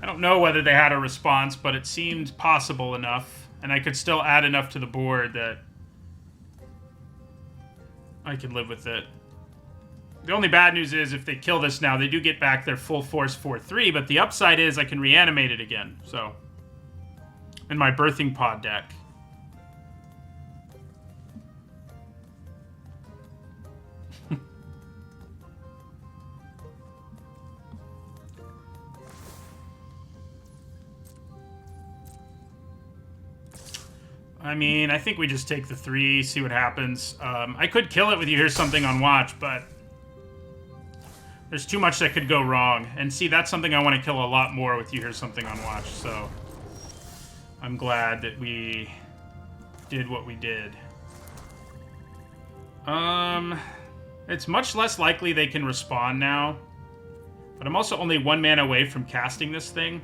I don't know whether they had a response, but it seemed possible enough. And I could still add enough to the board that I could live with it. The only bad news is if they kill this now, they do get back their full force 4/3, but the upside is I can reanimate it again, so. In my Birthing Pod deck. I mean, I think we just take the 3, see what happens. I could kill it with You Hear Something on watch, but there's too much that could go wrong. And see, that's something I want to kill a lot more with You Hear Something on watch, so I'm glad that we did what we did. It's much less likely they can respond now, but I'm also only 1 mana away from casting this thing.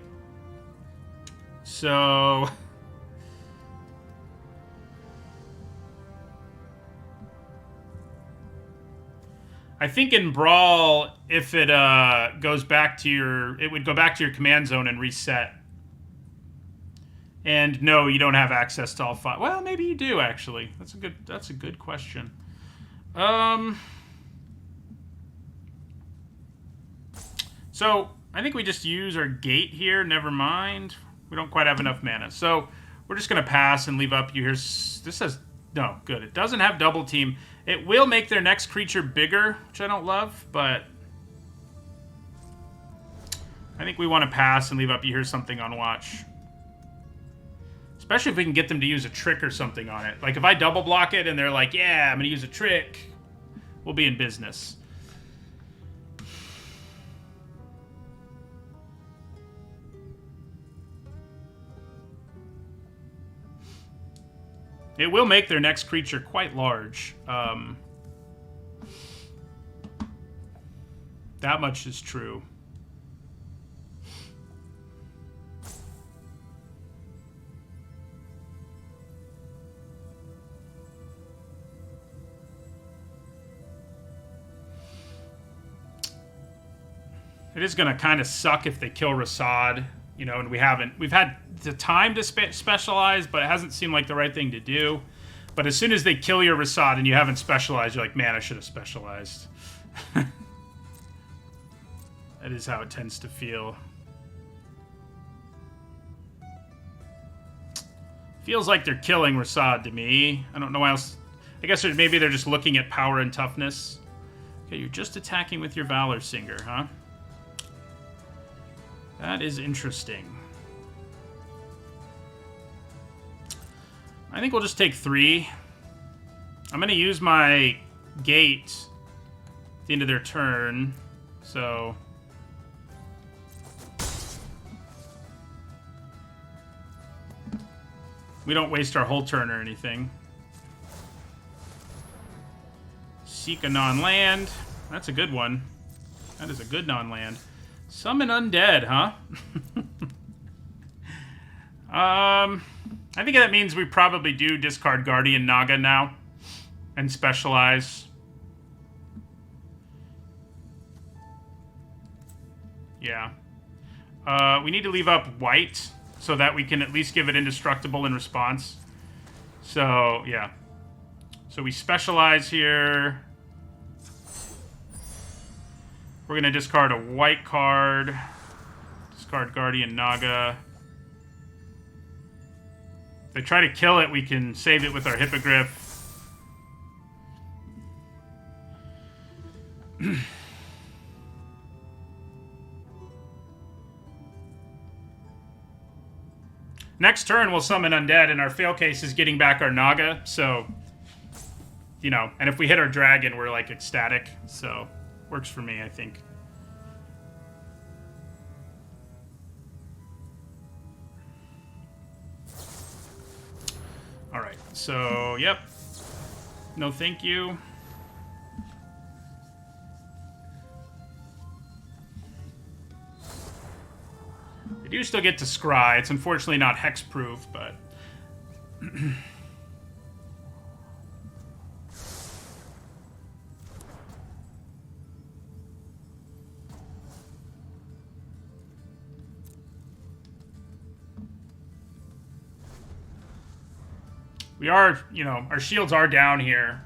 So I think in Brawl, if it goes back to your... It would go back to your command zone and reset. And no, you don't have access to all 5. Well, maybe you do, actually. That's a good question. So, I think we just use our gate here. Never mind. We don't quite have enough mana. So we're just going to pass and leave up. You hear... This says... No, good. It doesn't have double team. It will make their next creature bigger, which I don't love, but... I think we want to pass and leave up. You hear something on watch. Especially if we can get them to use a trick or something on it. Like, if I double block it and they're like, yeah, I'm going to use a trick, we'll be in business. It will make their next creature quite large. That much is true. It is going to kind of suck if they kill Rasad, you know, and we've had the time to specialize, but it hasn't seemed like the right thing to do. But as soon as they kill your Rasad and you haven't specialized, you're like, man, I should have specialized. That is how it tends to feel. Feels like they're killing Rasad to me. I don't know why else. I guess maybe they're just looking at power and toughness. Okay, you're just attacking with your Valor Singer, huh? That is interesting. I think we'll just take 3. I'm going to use my gate at the end of their turn, so... we don't waste our whole turn or anything. Seek a non-land. That's a good one. That is a good non-land. Summon undead, huh? I think that means we probably do discard Guardian Naga now and specialize. Yeah. We need to leave up white so that we can at least give it indestructible in response. So, yeah. So we specialize here. We're going to discard a white card. Discard Guardian Naga. If they try to kill it, we can save it with our Hippogriff. Next turn, we'll summon Undead, and our fail case is getting back our Naga, so... you know, and if we hit our dragon, we're, like, ecstatic, so... works for me, I think. Alright, so, yep. No thank you. They do still get to scry. It's unfortunately not hex-proof, but... we are, you know, our shields are down here,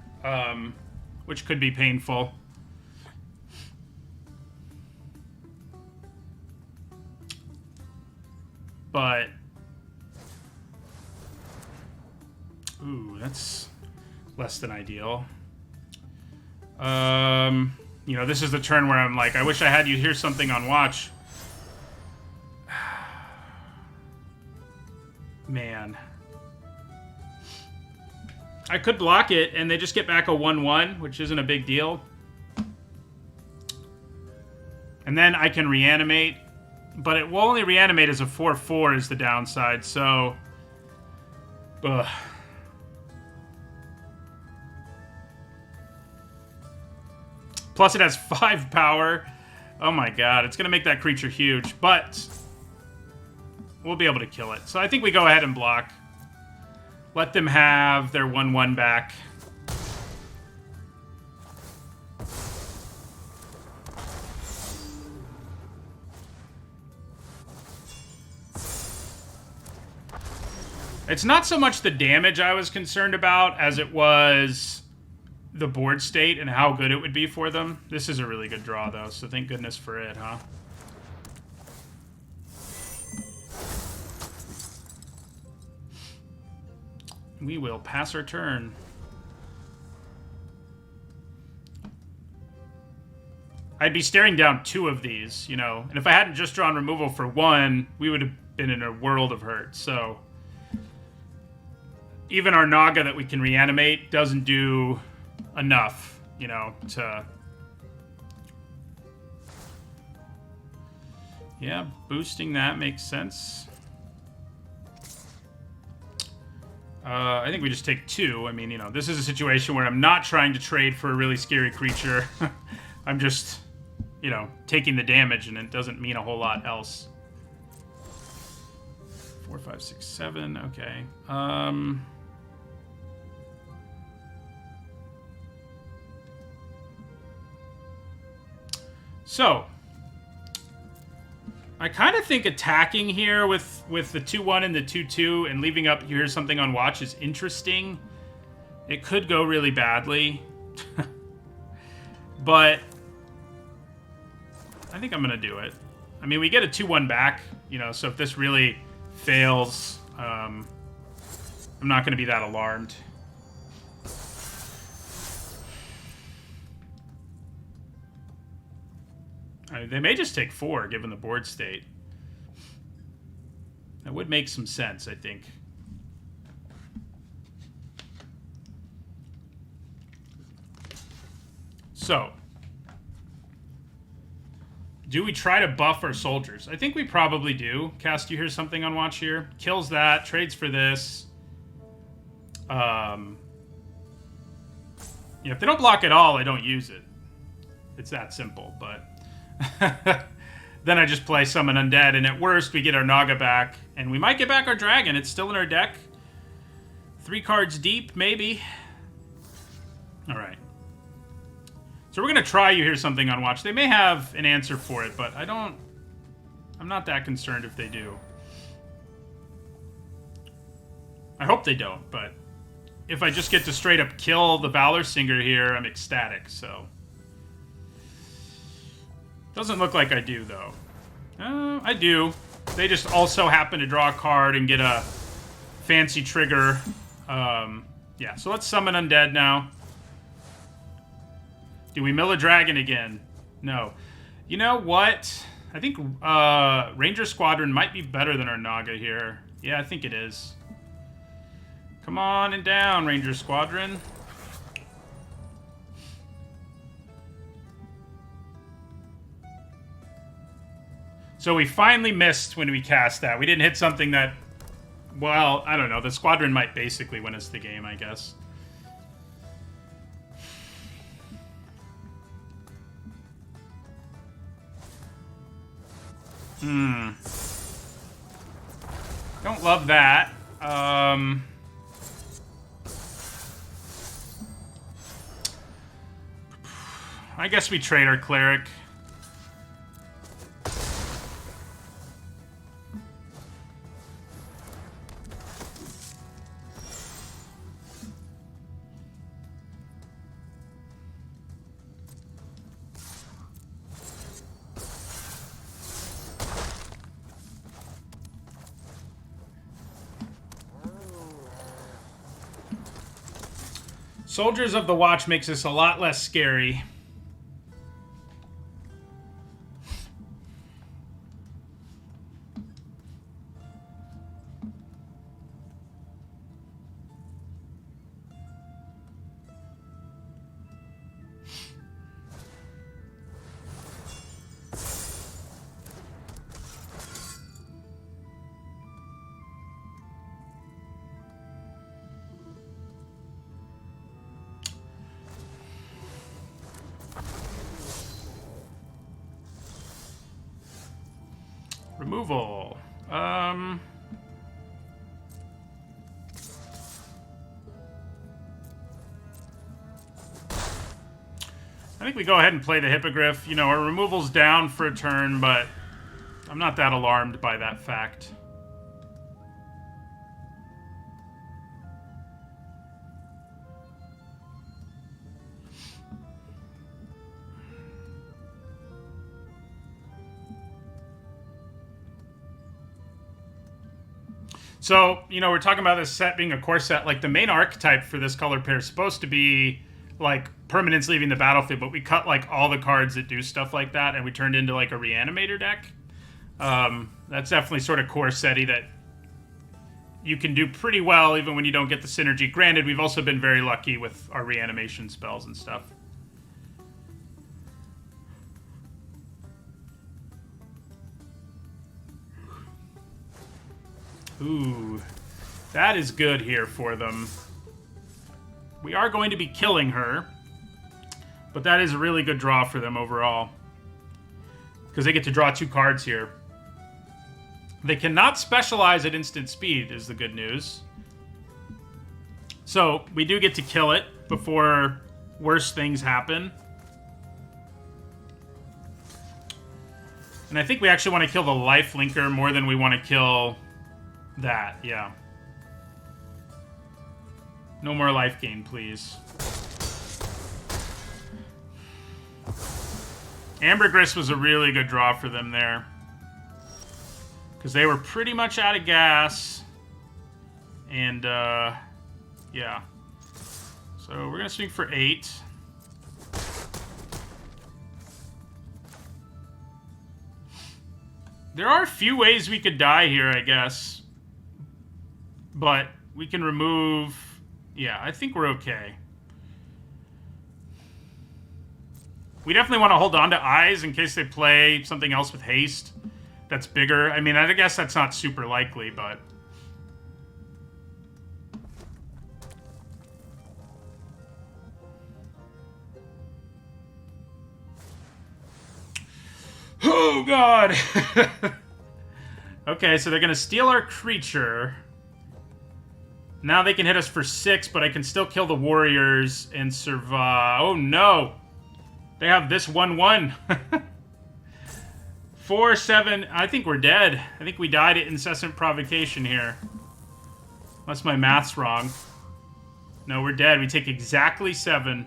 which could be painful. But, ooh, that's less than ideal. You know, this is the turn where I'm like, I wish I had you hear something on watch. Man. I could block it, and they just get back a 1/1, which isn't a big deal. And then I can reanimate. But it will only reanimate as a 4/4 is the downside, so... ugh. Plus it has 5 power. Oh my god, it's going to make that creature huge, but... we'll be able to kill it. So I think we go ahead and block. Let them have their 1/1 back. It's not so much the damage I was concerned about as it was the board state and how good it would be for them. This is a really good draw, though, so thank goodness for it, huh? We will pass our turn. I'd be staring down 2 of these, you know. And if I hadn't just drawn removal for 1, we would have been in a world of hurt. So even our Naga that we can reanimate doesn't do enough, you know, to... Yeah, boosting that makes sense. I think we just take 2. I mean, you know, this is a situation where I'm not trying to trade for a really scary creature. I'm just, you know, taking the damage, and it doesn't mean a whole lot else. 4, 5, 6, 7. Okay. So, I kind of think attacking here with the 2-1 and the 2-2 and leaving up Here's Something on Watch is interesting. It could go really badly. But I think I'm going to do it. I mean, we get a 2-1 back, you know, so if this really fails, I'm not going to be that alarmed. They may just take 4, given the board state. That would make some sense, I think. So, do we try to buff our soldiers? I think we probably do. Cast You Hear Something on Watch here. Kills that, trades for this. Yeah, if they don't block at all, I don't use it. It's that simple, but... Then I just play Summon Undead, and at worst, we get our Naga back. And we might get back our Dragon. It's still in our deck. 3 cards deep, maybe. Alright. So we're going to try You Hear Something on Watch. They may have an answer for it, but I'm not that concerned if they do. I hope they don't, but if I just get to straight up kill the Valor Singer here, I'm ecstatic, so... Doesn't look like I do, though. I do. They just also happen to draw a card and get a fancy trigger. Yeah, so let's summon Undead now. Do we mill a dragon again? No. You know what? I think Ranger Squadron might be better than our Naga here. Yeah, I think it is. Come on and down, Ranger Squadron. So we finally missed when we cast that. We didn't hit something that... Well, I don't know. The Squadron might basically win us the game, I guess. Don't love that. I guess we trade our Cleric. Soldiers of the Watch makes us a lot less scary. Removal. I think we go ahead and play the Hippogriff. You know, our removal's down for a turn, but I'm not that alarmed by that fact. So, you know, we're talking about this set being a core set. Like, the main archetype for this color pair is supposed to be, like, permanents leaving the battlefield, but we cut, like, all the cards that do stuff like that, and we turned into, like, a reanimator deck. That's definitely sort of core setty that you can do pretty well even when you don't get the synergy. Granted, we've also been very lucky with our reanimation spells and stuff. Ooh, that is good here for them. We are going to be killing her, but that is a really good draw for them overall, because they get to draw 2 cards here. They cannot specialize at instant speed, is the good news. So we do get to kill it before worse things happen. And I think we actually want to kill the life linker more than we want to kill that, yeah. No more life gain, please. Ambergris was a really good draw for them there, because they were pretty much out of gas. And, yeah. So we're going to swing for 8. There are a few ways we could die here, I guess. But we can remove... Yeah, I think we're okay. We definitely want to hold on to eyes in case they play something else with haste that's bigger. I mean, I guess that's not super likely, but... Oh, God! Okay, so they're going to steal our creature. Now they can hit us for 6, but I can still kill the warriors and survive. Oh, no! They have this 1/1. 4/7. I think we're dead. I think we died at incessant provocation here. Unless my math's wrong. No, we're dead. We take exactly 7.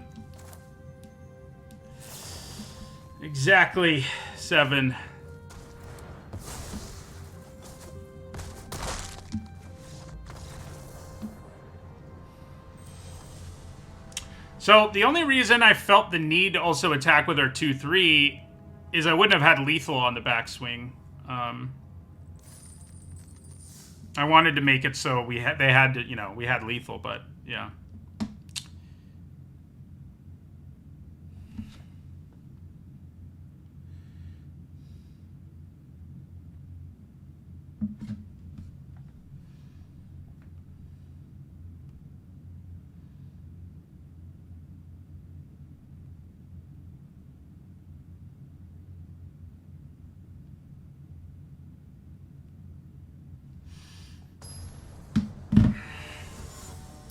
Exactly 7. So the only reason I felt the need to also attack with our 2/3 is I wouldn't have had lethal on the backswing. I wanted to make it so we had to, you know, we had lethal, but yeah.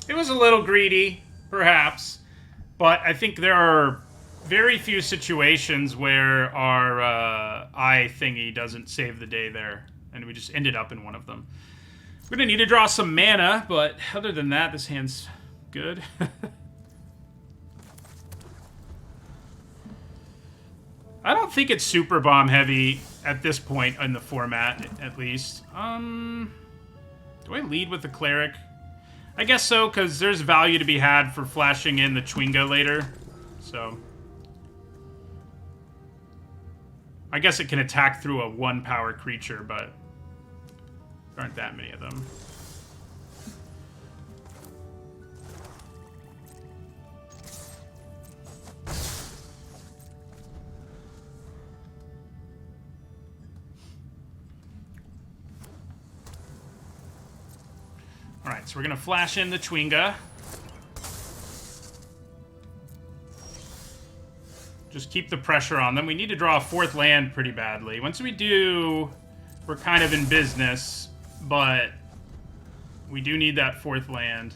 It was a little greedy, perhaps, but I think there are very few situations where our eye thingy doesn't save the day there, and we just ended up in one of them. We're going to need to draw some mana, but other than that, this hand's good. I don't think it's super bomb heavy at this point in the format, at least. Do I lead with the cleric? I guess so, because there's value to be had for flashing in the Twinga later. So I guess it can attack through a 1-power creature, but there aren't that many of them. Alright, so we're going to flash in the Twinga. Just keep the pressure on them. We need to draw a 4th land pretty badly. Once we do, we're kind of in business, but we do need that 4th land.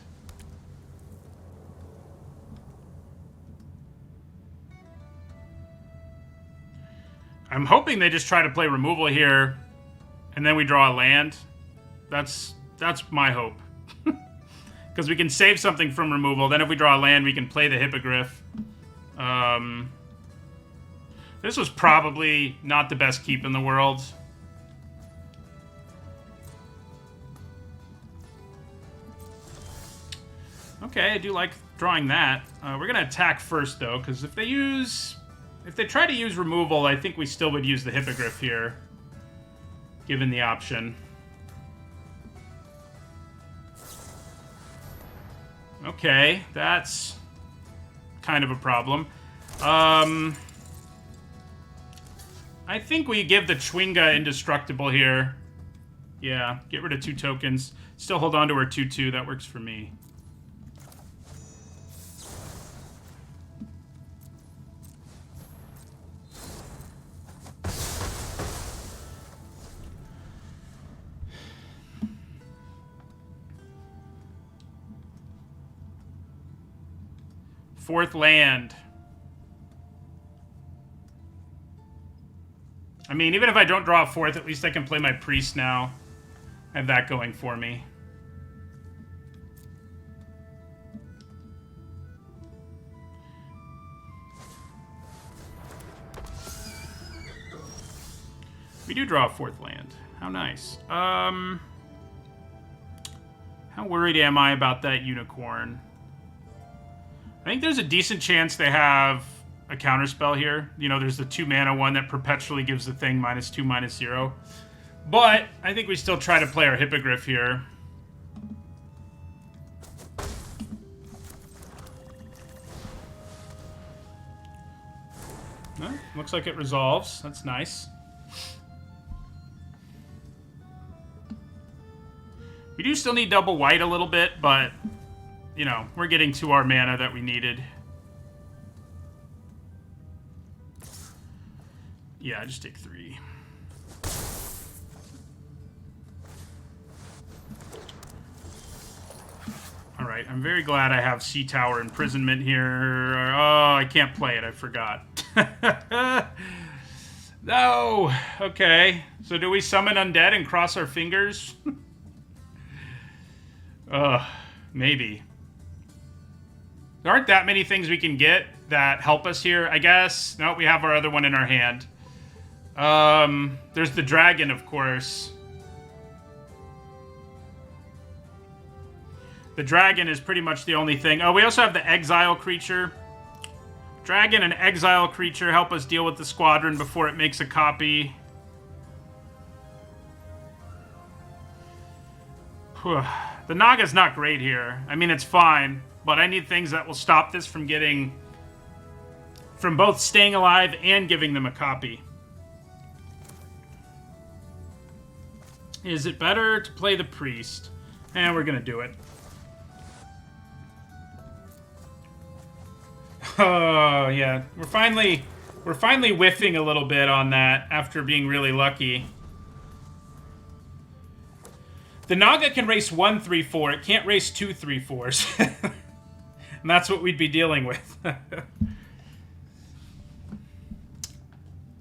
I'm hoping they just try to play removal here, and then we draw a land. That's my hope. Because we can save something from removal. Then if we draw a land, we can play the Hippogriff. This was probably not the best keep in the world. Okay, I do like drawing that. We're going to attack first, though, because if they try to use removal, I think we still would use the Hippogriff here, given the option. Okay, that's kind of a problem. I think we give the Chwinga indestructible here. Yeah, get rid of 2 tokens. Still hold on to our 2/2. That works for me. Fourth land. I mean, even if I don't draw a 4th, at least I can play my priest now. I have that going for me. We do draw a 4th land. How nice. How worried am I about that unicorn? I think there's a decent chance they have a counterspell here. You know, there's the 2 mana one that perpetually gives the thing -2, -0. But I think we still try to play our Hippogriff here. Well, looks like it resolves. That's nice. We do still need double white a little bit, but, you know, we're getting to our mana that we needed. Yeah, just take 3. Alright, I'm very glad I have Sea Tower Imprisonment here. Oh, I can't play it, I forgot. No! Okay, so do we summon Undead and cross our fingers? Maybe. There aren't that many things we can get that help us here, I guess. No, we have our other one in our hand. There's the dragon, of course. The dragon is pretty much the only thing. Oh, we also have the exile creature. Dragon and exile creature help us deal with the squadron before it makes a copy. The Naga's not great here. I mean, it's fine, but I need things that will stop this from getting... from both staying alive and giving them a copy. Is it better to play the priest? And we're gonna do it. Oh, yeah. We're finally whiffing a little bit on that after being really lucky. The Naga can race 1, 3, 4. It can't race 2, 3, 4s. And that's what we'd be dealing with.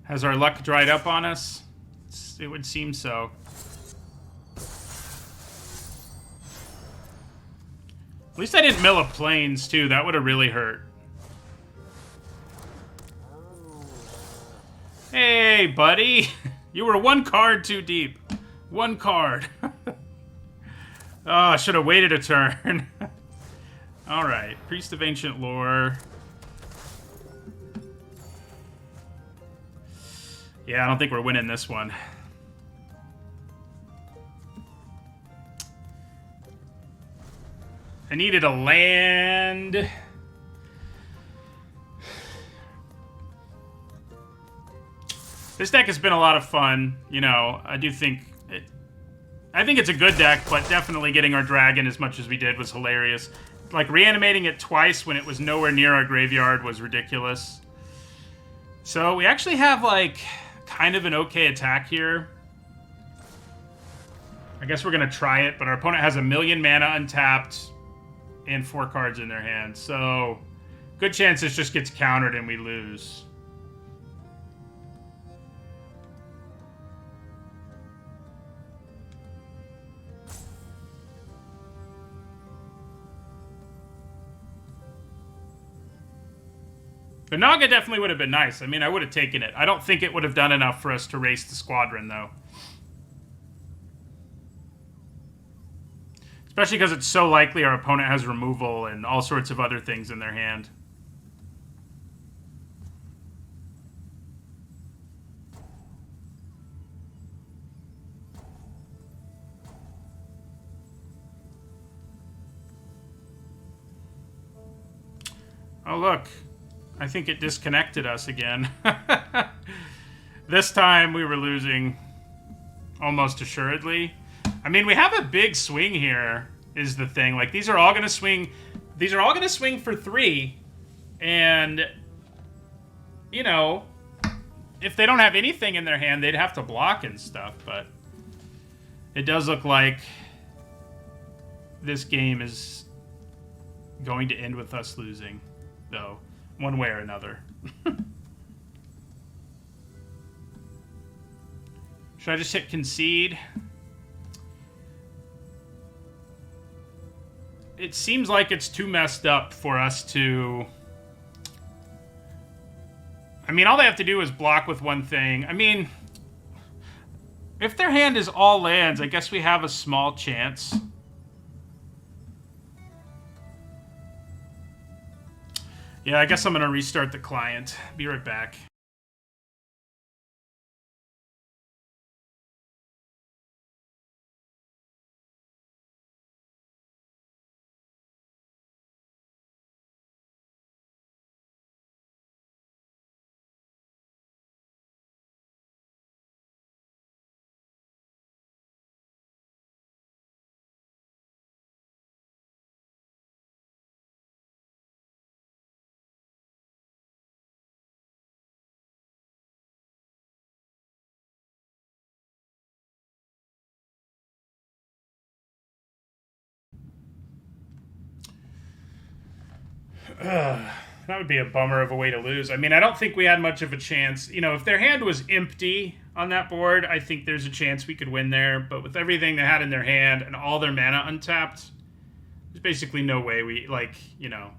Has our luck dried up on us? It would seem so. At least I didn't mill a plains, too. That would have really hurt. Hey, buddy. You were 1 card too deep. 1 card. Oh, I should have waited a turn. Alright. Priest of Ancient Lore. Yeah, I don't think we're winning this one. I needed a land. This deck has been a lot of fun. You know, I do think... I think it's a good deck, but definitely getting our dragon as much as we did was hilarious. Like, reanimating it twice when it was nowhere near our graveyard was ridiculous. So, we actually have, like, kind of an okay attack here. I guess we're going to try it, but our opponent has 1,000,000 mana untapped and 4 cards in their hand. So, good chance this just gets countered and we lose. The Naga definitely would have been nice. I mean, I would have taken it. I don't think it would have done enough for us to race the squadron, though. Especially because it's so likely our opponent has removal and all sorts of other things in their hand. Oh, look. I think it disconnected us again. This time we were losing almost assuredly. I mean, we have a big swing here, is the thing. Like, these are all going to swing... These are all going to swing for 3. And, you know, if they don't have anything in their hand, they'd have to block and stuff. But it does look like this game is going to end with us losing, though, one way or another. Should I just hit concede? It seems like it's too messed up for us to... I mean, all they have to do is block with one thing. I mean, if their hand is all lands, I guess we have a small chance. Yeah, I guess I'm going to restart the client. Be right back. That would be a bummer of a way to lose. I mean, I don't think we had much of a chance. You know, if their hand was empty on that board, I think there's a chance we could win there. But with everything they had in their hand and all their mana untapped, there's basically no way we, like, you know...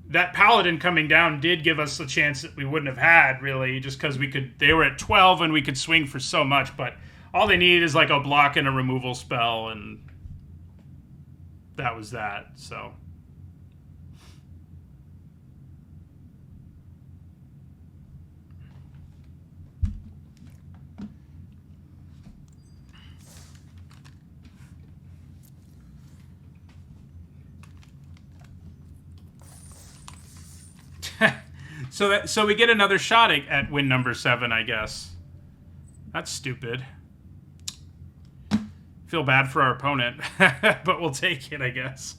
That Paladin coming down did give us a chance that we wouldn't have had, really, just because we could... They were at 12 and we could swing for so much, but all they needed is, like, a block and a removal spell, and that was that, so... So we get another shot at win number 7, I guess. That's stupid. Feel bad for our opponent, but we'll take it, I guess.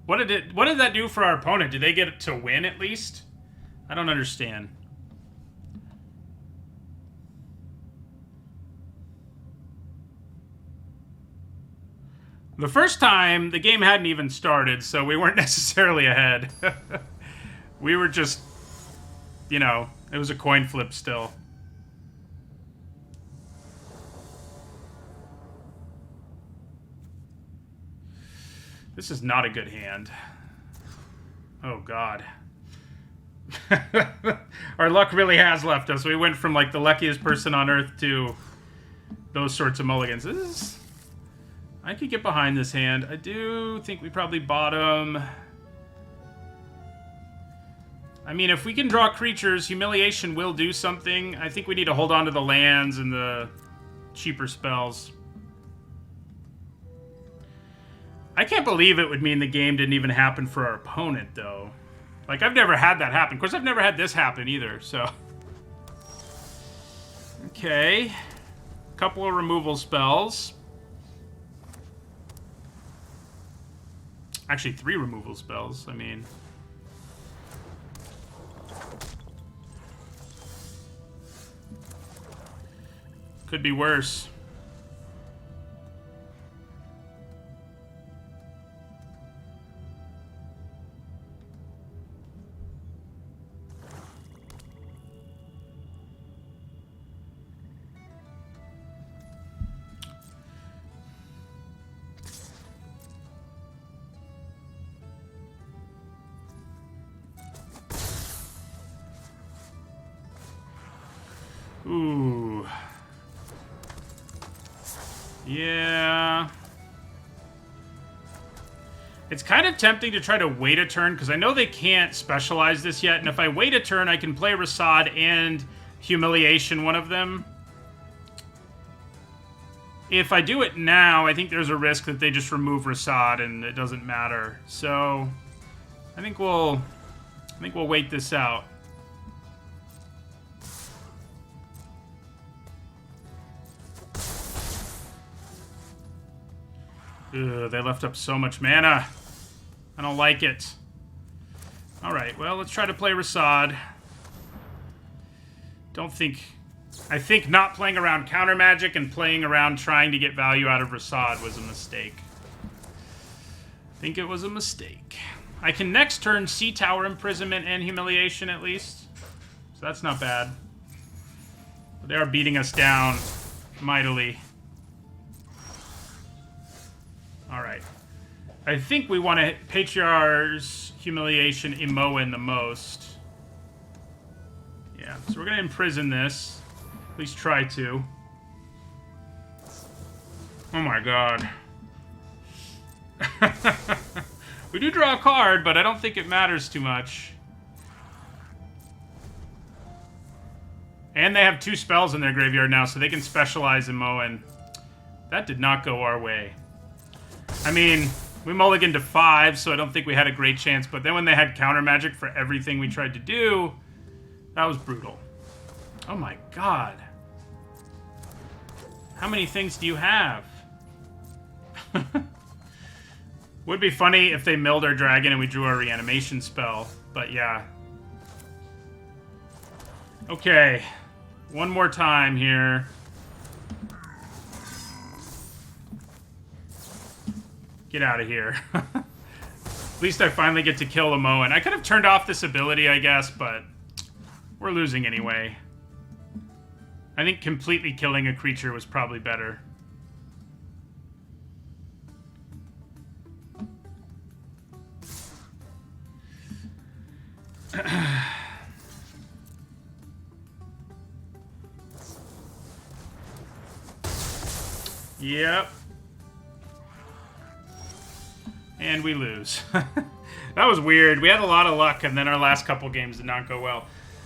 What did that do for our opponent? Did they get to win at least? I don't understand. The first time, the game hadn't even started, so we weren't necessarily ahead. We were just, you know, it was a coin flip still. This is not a good hand. Oh, God. Our luck really has left us. We went from, like, the luckiest person on Earth to those sorts of mulligans. This is... I could get behind this hand. I do think we probably bottom. I mean, if we can draw creatures, Humiliation will do something. I think we need to hold on to the lands and the cheaper spells. I can't believe it would mean the game didn't even happen for our opponent, though. Like, I've never had that happen. Of course, I've never had this happen either, so... Okay. Couple of removal spells. Actually, 3 removal spells. I mean... Could be worse. Yeah. It's kind of tempting to try to wait a turn, because I know they can't specialize this yet, and if I wait a turn, I can play Rasad and Humiliation, one of them. If I do it now, I think there's a risk that they just remove Rasad and it doesn't matter. So, I think we'll wait this out. Ugh, they left up so much mana. I don't like it. Alright, well, let's try to play Rasad. I think not playing around counter magic and playing around trying to get value out of Rasad was a mistake. I think it was a mistake. I can next turn Sea Tower Imprisonment and Humiliation at least. So that's not bad. But they are beating us down mightily. Alright. I think we want to Patriarch's Humiliation Imoen the most. Yeah, so we're going to imprison this. At least try to. Oh my god. We do draw a card, but I don't think it matters too much. And they have 2 spells in their graveyard now, so they can specialize in Moen. That did not go our way. I mean, we mulliganed to 5, so I don't think we had a great chance, but then when they had counter magic for everything we tried to do, that was brutal. Oh my god. How many things do you have? Would be funny if they milled our dragon and we drew our reanimation spell, but yeah. Okay. One more time here. Get out of here. At least I finally get to kill a Moen. I could have turned off this ability, I guess, but we're losing anyway. I think completely killing a creature was probably better. Yep. And we lose. That was weird. We had a lot of luck, and then our last couple games did not go well.